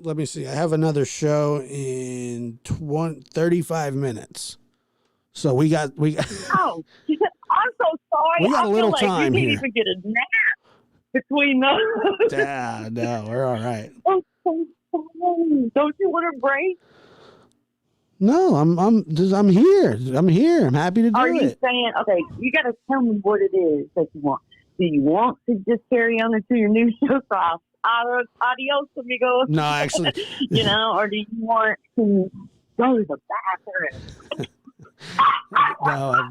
let me see. I have another show in 35 minutes. So we got. Oh, I'm so sorry. We got a little I feel like time you can't here. even get a nap between those. Yeah, no, we're all right. I'm so sorry. Don't you want a break? No, I'm here. I'm here. I'm happy to do Are you it. saying, okay, you got to tell me what it is that you want. Do you want to just carry on into your new show? So adios, amigos. No, actually. Or do you want to go to the bathroom? No,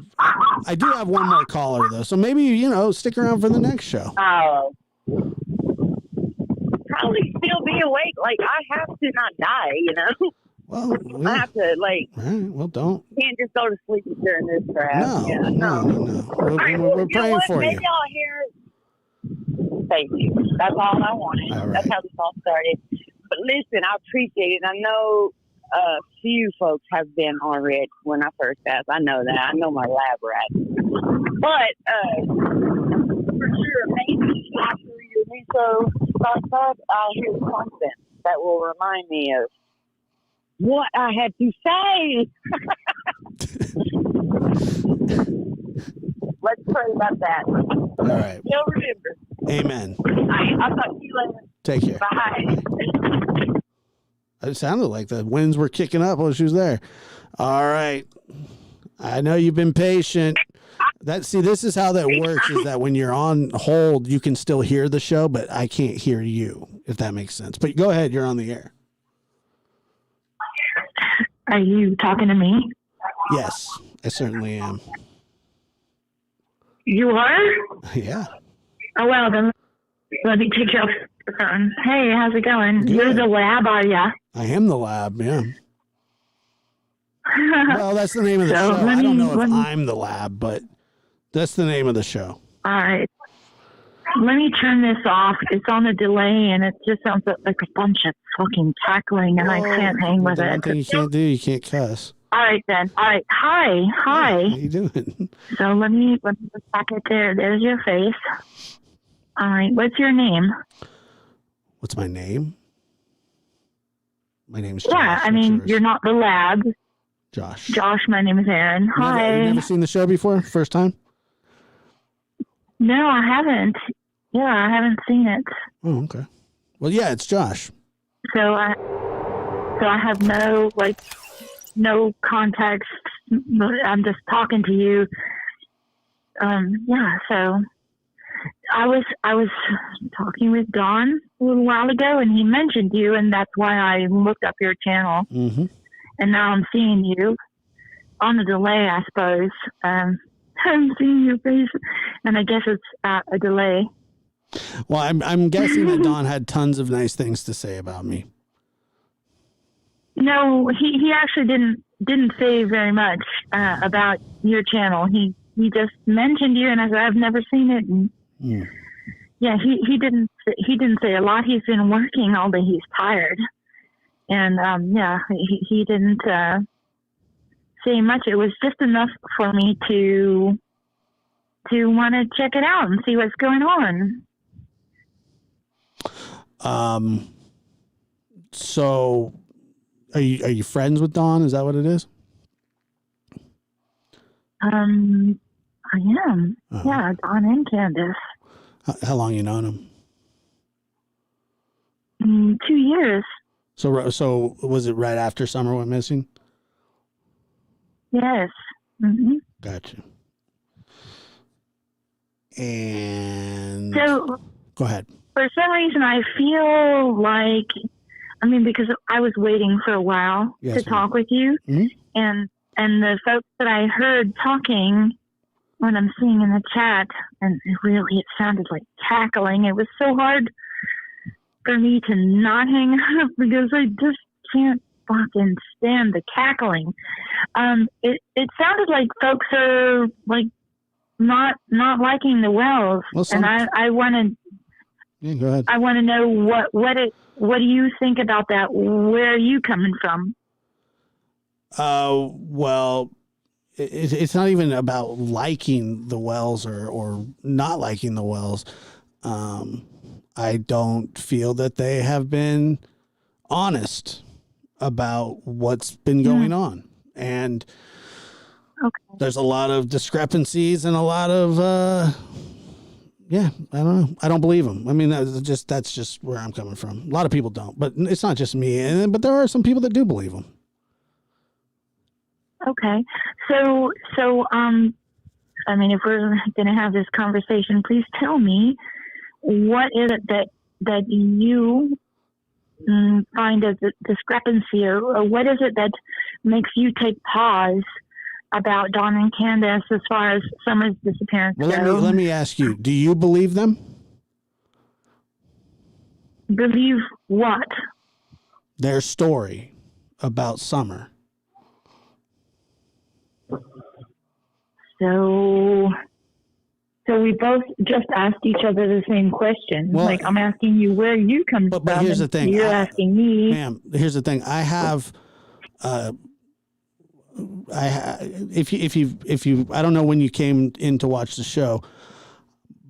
I do have one more caller though, so maybe stick around for the next show. Oh, probably still be awake. Like, I have to not die. Well, yeah. I have to like. All right, well, don't. Can't just go to sleep during this crap. No. We're praying for you. Maybe I'll hear it. Thank you. That's all I wanted. All right. That's how this all started. But listen, I appreciate it. I know a few folks have been already when I first asked. I know that. I know my lab rat. But for sure, maybe after your new show starts up, I'll hear something that will remind me of what I had to say. Let's pray about that. All right. You'll remember. Amen. I'll talk to you later. Take care. Bye. It sounded like the winds were kicking up while she was there. All right. I know you've been patient. This is how that works, is that when you're on hold, you can still hear the show, but I can't hear you, if that makes sense. But go ahead. You're on the air. Are you talking to me? Yes, I certainly am. You are? Yeah. Oh, well, then let me take you off the phone. Hey, how's it going? Good. You're the lab, are ya? I am the lab, yeah. Well, that's the name of the show. I don't know if I'm the lab, but that's the name of the show. All right. Let me turn this off. It's on a delay, and it just sounds like a bunch of fucking cackling, and I can't hang with The one it. thing you can't do, you can't cuss. All right, then. All right. Hi. How you doing? So let me just back it there. There's your face. All right. What's your name? What's my name? My name's Josh. Yeah, I mean, you're not the lab. Josh. Josh, my name is Aaron. Hi. You've never seen the show before? First time? No, I haven't. Yeah, I haven't seen it. Oh, okay. Well, yeah, it's Josh. So I have no no context. I'm just talking to you. Yeah, so I was talking with Don a little while ago, and he mentioned you, and that's why I looked up your channel. Mm-hmm. And now I'm seeing you on a delay, I suppose. I'm seeing your face, and I guess it's a delay. Well, I'm guessing that Don had tons of nice things to say about me. No, he actually didn't say very much about your channel. He just mentioned you, and I said I've never seen it. And yeah, he didn't say a lot. He's been working all day. He's tired, and yeah, he didn't say much. It was just enough for me to want to check it out and see what's going on. So are you friends with Don? Is that what it is? I am. Yeah, Don and Candace. How long you known him? 2 years. So was it right after Summer went missing? Yes. Mm-hmm. Gotcha. And so go ahead. For some reason, I feel like, because I was waiting for a while to talk with you, and the folks that I heard talking when I'm seeing in the chat, and it sounded like cackling. It was so hard for me to not hang up because I just can't fucking stand the cackling. It sounded like folks are like not liking the Wells, and I wanted. Yeah, go ahead. I want to know what do you think about that? Where are you coming from? Well, it's not even about liking the Wells or not liking the Wells. I don't feel that they have been honest about what's been going on, and there's a lot of discrepancies and a lot of. Yeah, I don't know. I don't believe him. That's just where I'm coming from. A lot of people don't, but it's not just me. But there are some people that do believe him. Okay, so if we're going to have this conversation, please tell me what is it that you find as a discrepancy, or what is it that makes you take pause about Don and Candace as far as Summer's disappearance goes? Let me ask you, do you believe them? Believe what? Their story about Summer. So we both just asked each other the same question. Well, I'm asking you where you come from. But here's the thing. You're asking me. Ma'am, here's the thing. I have... if you I don't know when you came in to watch the show,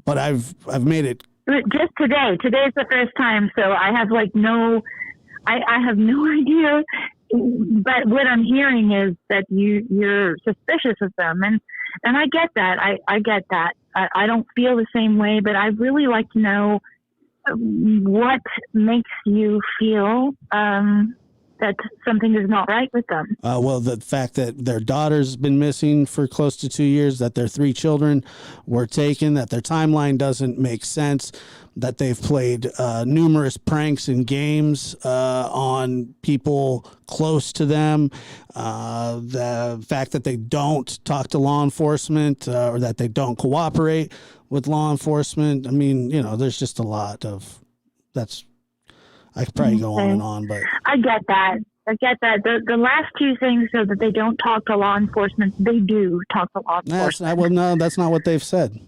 but I've made it just today. Today's the first time, so I have I have no idea. But what I'm hearing is that you're suspicious of them, and I get that. I get that. I don't feel the same way, but I'd really like to know what makes you feel that something is not right with them. Well, the fact that their daughter's been missing for close to 2 years, that their 3 children were taken, that their timeline doesn't make sense, that they've played numerous pranks and games on people close to them, the fact that they don't talk to law enforcement or that they don't cooperate with law enforcement. There's just a lot of that's. I could probably go on and on, but I get that. The last 2 things are that they don't talk to law enforcement. They do talk to law enforcement. No, that's not what they've said.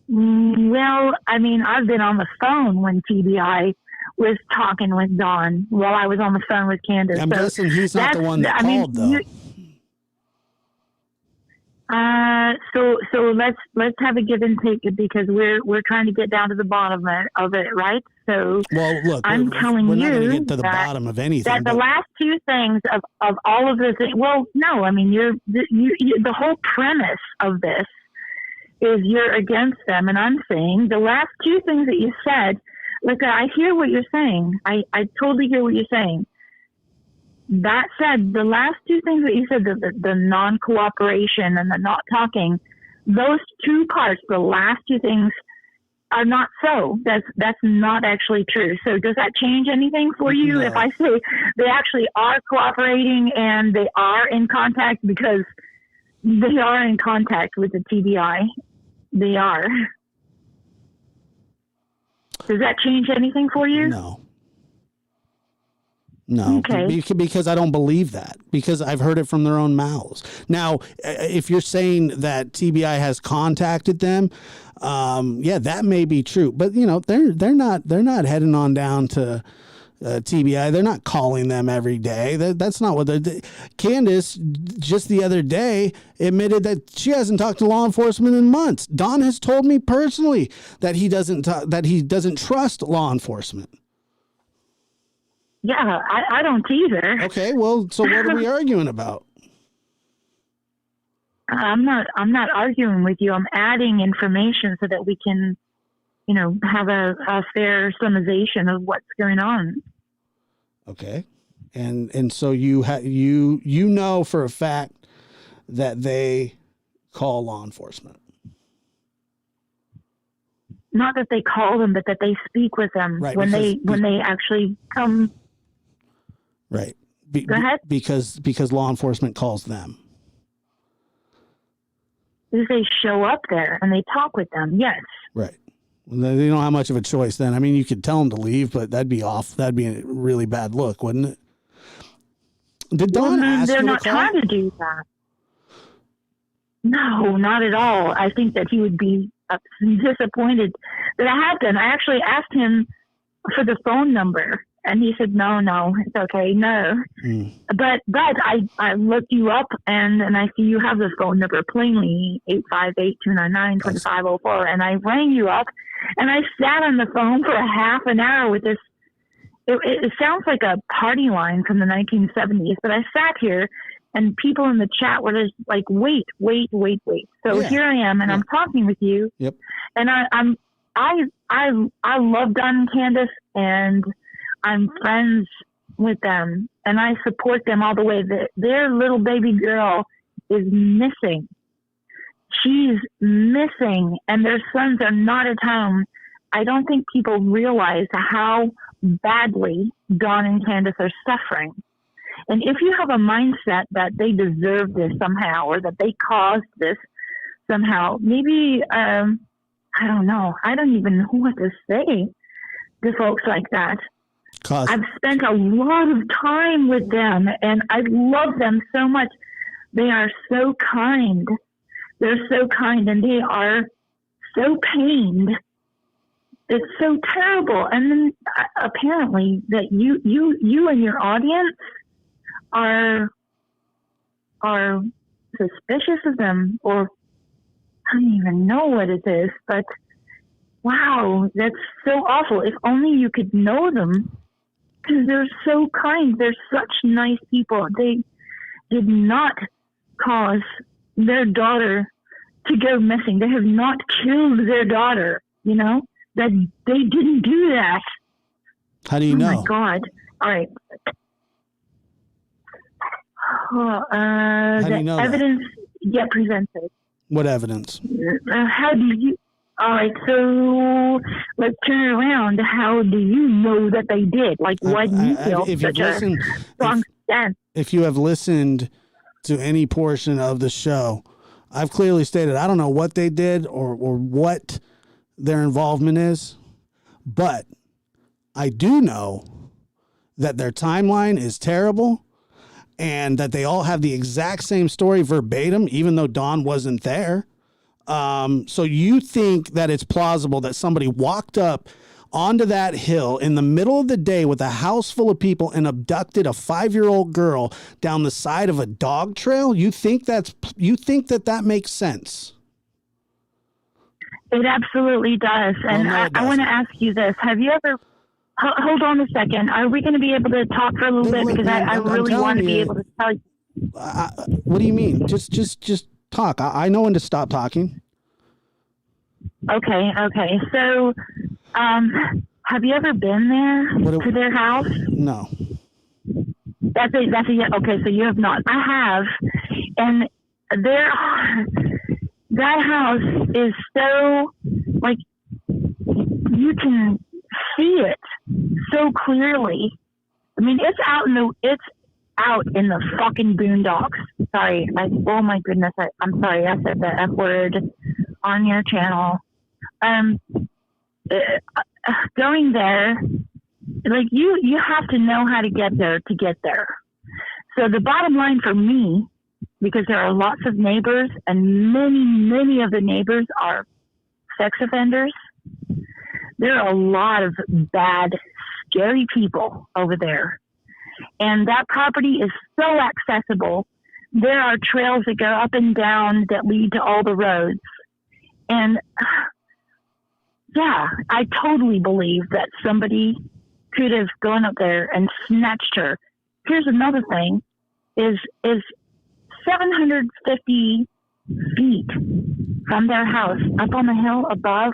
Well, I've been on the phone when TBI was talking with Don while I was on the phone with Candace. I'm guessing he's not the one that called, though. So let's have a give and take because we're trying to get down to the bottom of it, right? So well, look, I'm telling we're you not going to get to the bottom of anything. That the last 2 things of all of this. Well, no, you the whole premise of this is you're against them, and I'm saying the last 2 things that you said. Look, I hear what you're saying. I totally hear what you're saying. that said, the last two things that you said, the non-cooperation and the not talking, those two parts, the last two things are not so. That's not actually true. So does that change anything for you if I say they actually are cooperating and they are in contact, because they are in contact with the TBI? They are. Does that change anything for you? No, Okay. Because I don't believe that, because I've heard it from their own mouths. Now, if you're saying that TBI has contacted them, yeah, that may be true. But they're not heading on down to TBI. They're not calling them every day. That's not what they're. Candace just the other day admitted that she hasn't talked to law enforcement in months. Don has told me personally that he doesn't trust law enforcement. Yeah, I don't either. Okay, well, so what are we arguing about? I'm not arguing with you. I'm adding information so that we can, have a fair summation of what's going on. Okay. And so you know for a fact that they call law enforcement. Not that they call them, but that they speak with them when they actually come. Right. Go ahead. Because law enforcement calls them. Because they show up there and they talk with them. Yes. Right. Well, they don't have much of a choice then. I mean, you could tell them to leave, but that'd be off. That'd be a really bad look, wouldn't it? Did Dawn ask they're you not to call? trying to do that. No, not at all. I think that he would be disappointed that I had done. I actually asked him for the phone number, and he said, no, it's okay, no. But I looked you up, and I see you have the phone number plainly, 858-299-2504, and I rang you up, and I sat on the phone for a half an hour with this. It sounds like a party line from the 1970s, but I sat here, and people in the chat were just like, wait. So here I am, and I'm talking with you. Yep. And I love Don and Candace, and I'm friends with them, and I support them all the way. Their little baby girl is missing. She's missing, and their sons are not at home. I don't think people realize how badly Don and Candace are suffering. And if you have a mindset that they deserve this somehow, or that they caused this somehow, maybe, I don't know. I don't even know what to say to folks like that. I've spent a lot of time with them, and I love them so much. They are so kind. They're so kind, and they are so pained. It's so terrible. And then apparently that you and your audience are suspicious of them, or I don't even know what it is, but wow, that's so awful. If only you could know them, because they're so kind. They're such nice people. They did not cause their daughter to go missing. They have not killed their daughter, that they didn't do that. How do you know? Oh my God. All right. How do you know evidence get presented. What evidence? How do you? All right, so let's turn it around. How do you know that they did? Like, why do you feel such a strong stance? If you have listened to any portion of the show, I've clearly stated I don't know what they did or what their involvement is, but I do know that their timeline is terrible, and that they all have the exact same story verbatim, even though Dawn wasn't there. So you think that it's plausible that somebody walked up onto that hill in the middle of the day with a house full of people and abducted a 5-year-old girl down the side of a dog trail? You think that makes sense? It absolutely does. And I want to ask you this. Have you ever... Hold on a second. Are we going to be able to talk for a little bit? Because I really want to be able to tell you. What do you mean? Just talk. I know when to stop talking. Okay. So, have you ever been there to their house? No. That's a okay. So you have not. I have, and there, that house is so like you can see it so clearly. I mean, it's out in the fucking boondocks. Sorry, oh my goodness, I'm sorry, I said the F word on your channel. Going there, like you have to know how to get there to get there. So the bottom line for me, because there are lots of neighbors and many of the neighbors are sex offenders. There are a lot of bad, scary people over there. And that property is so accessible. There are trails that go up and down that lead to all the roads. And yeah, I totally believe that somebody could have gone up there and snatched her. Here's another thing, is 750 feet from their house, up on the hill above,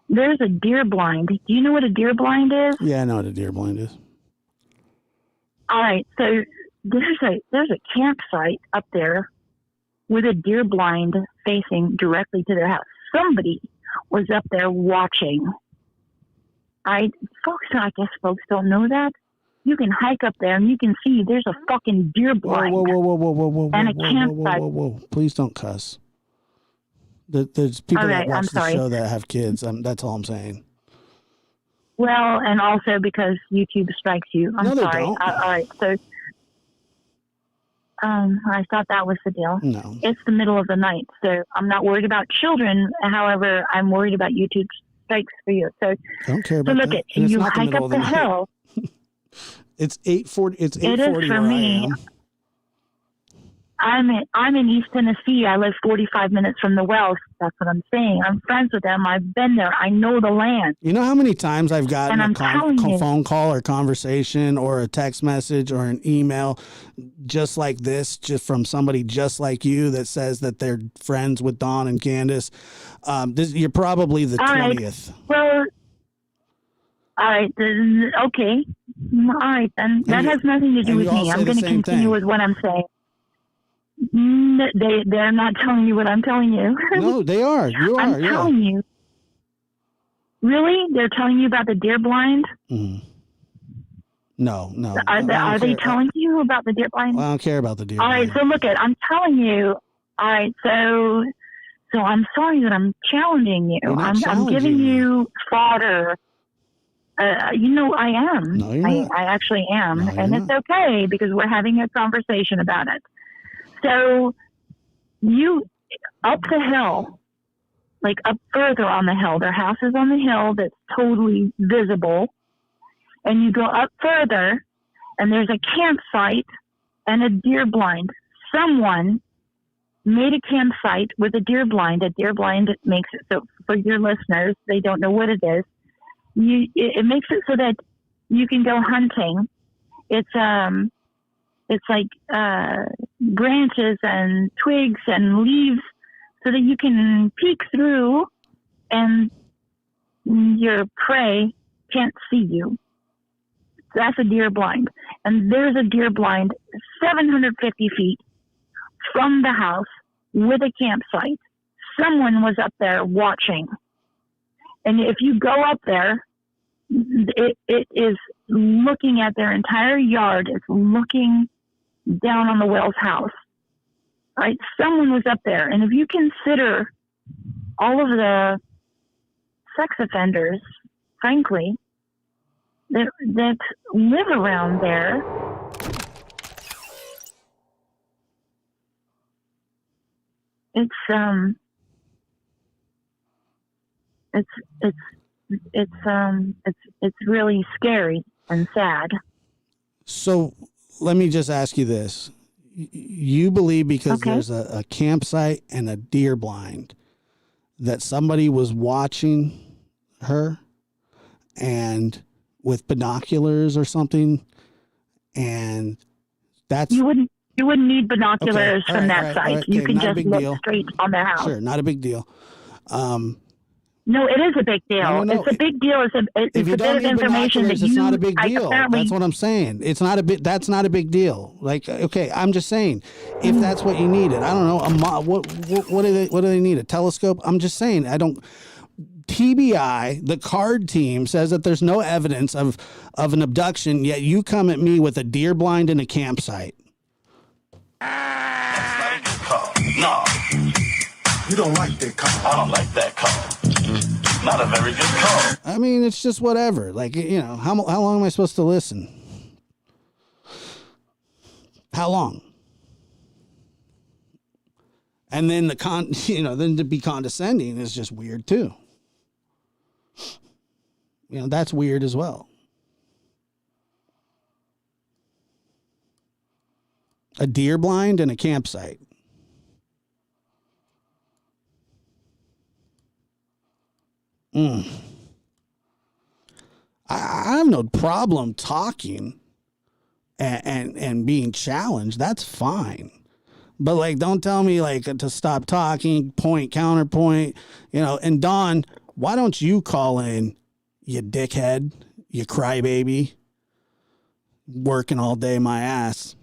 there's a deer blind. Do you know what a deer blind is? Yeah, I know what a deer blind is. All right, so there's a campsite up there with a deer blind facing directly to their house. Somebody was up there watching. I guess folks don't know that. You can hike up there and you can see there's a fucking deer blind. Whoa, and a campsite. Whoa. Please don't cuss. There's people that watch the show that have kids. That's all I'm saying. Well, and also because YouTube strikes you. I'm sorry. All right, so I thought that was the deal. No. It's the middle of the night, so I'm not worried about children. However, I'm worried about YouTube strikes for you. So I don't care about so look that. at you hike up the hill. It's 8:40. It's 8:40 It is for me. I'm in East Tennessee. I live 45 minutes from the wells. That's what I'm saying. I'm friends with them. I've been there. I know the land. You know how many times I've gotten a phone call or conversation or a text message or an email just like this, just from somebody just like you that says that they're friends with Dawn and Candace. You're probably the 20th. Right. Well, all right. Okay. All right, then. That has nothing to do with me. I'm going to continue with what I'm saying. They're not telling you what I'm telling you. No, they are. You are. I'm telling you. Really? They're telling you about the deer blind? Mm-hmm. No. Are they telling you about the deer blind? Well, I don't care about the deer blind. All right, so look I'm telling you. All right, so I'm sorry that I'm challenging you. I'm giving you fodder. You know I am. No, you're not. I actually am. No, and it's okay because we're having a conversation about it. So you up the hill, like up further on the hill, their house is on the hill that's totally visible. And you go up further and there's a campsite and a deer blind. Someone made a campsite with a deer blind. A deer blind makes it so for your listeners, they don't know what it is. It makes it so that you can go hunting. It's like branches and twigs and leaves so that you can peek through and your prey can't see you. That's a deer blind. And there's a deer blind 750 feet from the house with a campsite. Someone was up there watching. And if you go up there, it is looking at their entire yard. It's looking down on the Wells house. Right? Someone was up there. And if you consider all of the sex offenders, frankly, that live around there, it's really scary and sad. So let me just ask you this. You believe because there's a campsite and a deer blind that somebody was watching her and with binoculars or something, and that's you wouldn't need binoculars from that site. You can just look deal. straight on their house. Sure, not a big deal. No, it is a big deal. No. It's a big deal. It's if you a don't bit of need information binoculars, that it's not a big deal. apparently, That's what I'm saying. It's not a bit. That's not a big deal. Like, okay, I'm just saying, if that's what you needed, I don't know. What do they need? A telescope? I'm just saying. I don't. TBI, the card team says that there's no evidence of an abduction. Yet you come at me with a deer blind and a campsite. That's not a good call. No. You don't like that call. I don't like that call. Not a very good call. I mean, it's just whatever. Like, you know, how long am I supposed to listen? How long? And then then to be condescending is just weird too. You know, that's weird as well. A deer blind and a campsite. I have no problem talking and being challenged. That's fine. But like, don't tell me like to stop talking, point, counterpoint, you know. And Dawn, why don't you call in, you dickhead, you crybaby, working all day my ass.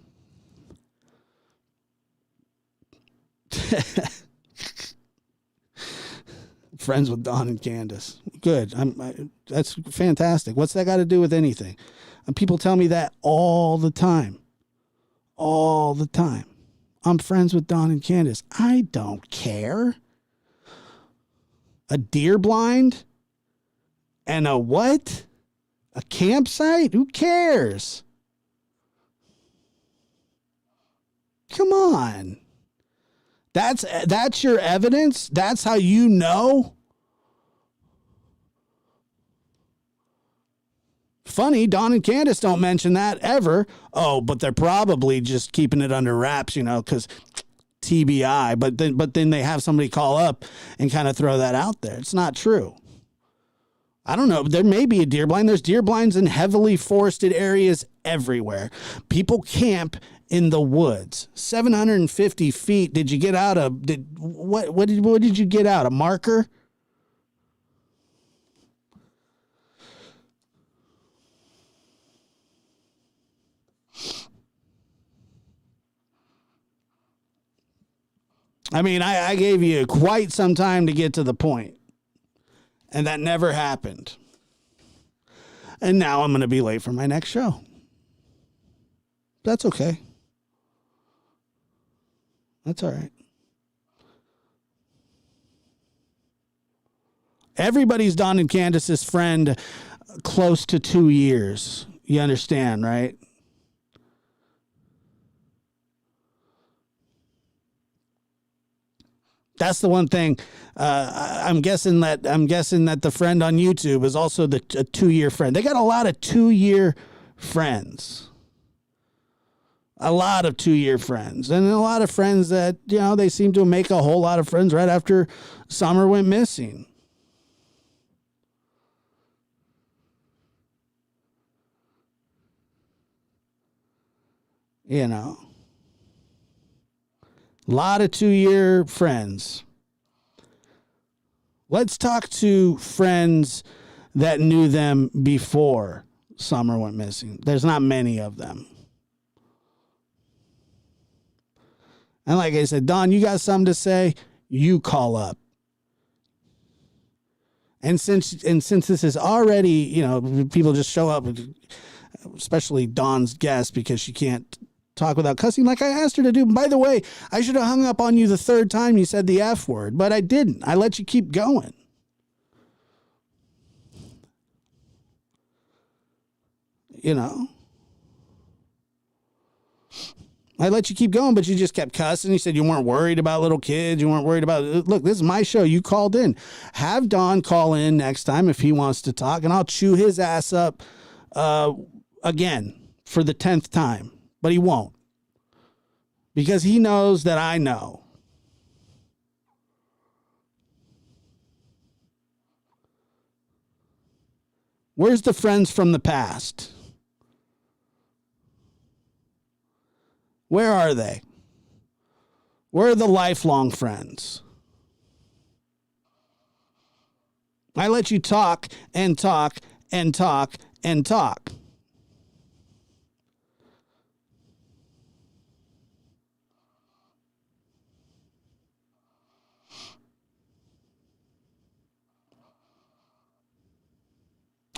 Friends with Dawn and Candace. Good. That's fantastic. What's that got to do with anything? And people tell me that all the time. All the time. I'm friends with Dawn and Candace. I don't care. A deer blind? And a what? A campsite? Who cares? Come on. That's your evidence? That's how you know? Funny, Dawn and Candace don't mention that ever. Oh, but they're probably just keeping it under wraps, you know, because TBI. But then they have somebody call up and kind of throw that out there. It's not true. I don't know. There may be a deer blind. There's deer blinds in heavily forested areas everywhere. People camp in the woods. 750 feet. Did you get out what did you get out? A marker? I mean, I gave you quite some time to get to the point. And that never happened. And now I'm going to be late for my next show. That's okay. That's all right. Everybody's Dawn and Candace's friend close to 2 years. You understand, right? That's the one thing. I'm guessing that the friend on YouTube is also a 2-year friend. They got a lot of 2-year friends. A lot of 2-year friends. And a lot of friends that, you know, they seem to make a whole lot of friends right after Summer went missing. You know. A lot of 2-year friends. Let's talk to friends that knew them before Summer went missing. There's not many of them. And like I said, Dawn, you got something to say? You call up. And since this is already, you know, people just show up, especially Dawn's guest, because she can't talk without cussing like I asked her to do. By the way, I should have hung up on you the third time you said the F word, but I didn't. I let you keep going. You know? I let you keep going, but you just kept cussing. You said you weren't worried about little kids. You weren't worried about... Look, this is my show. You called in. Have Don call in next time if he wants to talk, and I'll chew his ass up again for the 10th time. But he won't. Because he knows that I know. Where's the friends from the past? Where are they? Where are the lifelong friends? I let you talk and talk and talk and talk.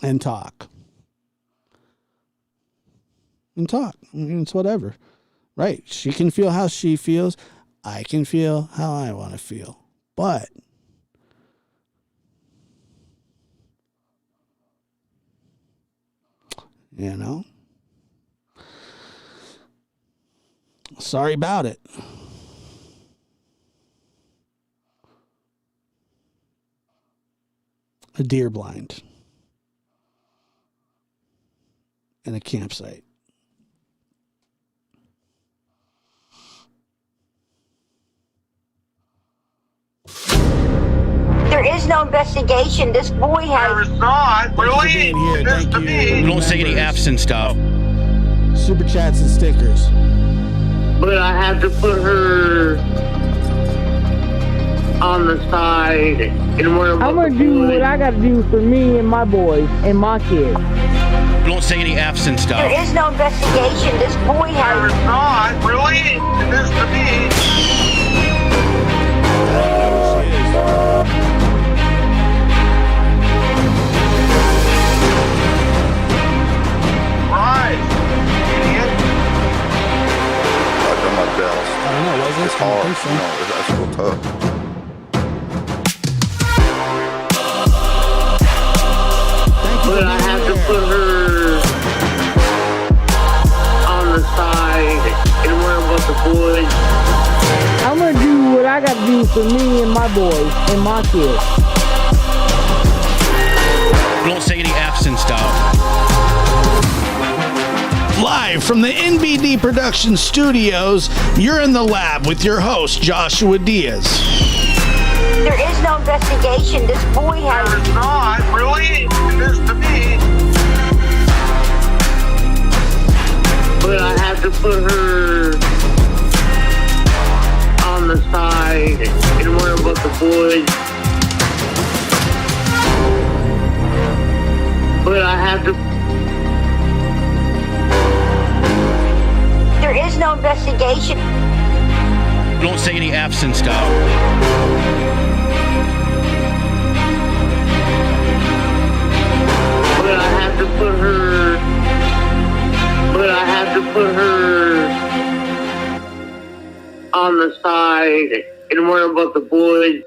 And talk. And talk. I mean, it's whatever. Right. She can feel how she feels. I can feel how I want to feel. But you know, sorry about it. A deer blind. And a campsite. There is no investigation. This boy has. There is not. Really? Being here. Thank you. We don't say any F's and stuff. Super chats and stickers. But I have to put her on the side and where I'm gonna do what I gotta do for me and my boys and my kids. We don't say any F's and stuff. There is no investigation. This boy There has. is not. Really? It is to me. Right. Idiot. I've done my best. I don't know. Was It's this hard, you know, it's real tough. But I have to put her on the side and where with the boys. I'm gonna do what I gotta do for me and my boys and my kids. We don't say any F's and stuff. Live from the NBD Production Studios, you're in the lab with your host, Joshua Diaz. There is no investigation. This boy has. There is not. Really? It is to me. But I have to put her on the side and where with the boys. But I have to. There is no investigation. We don't say any F's and stuff. But I have to put her. But I have to put her on the side and where with the boys.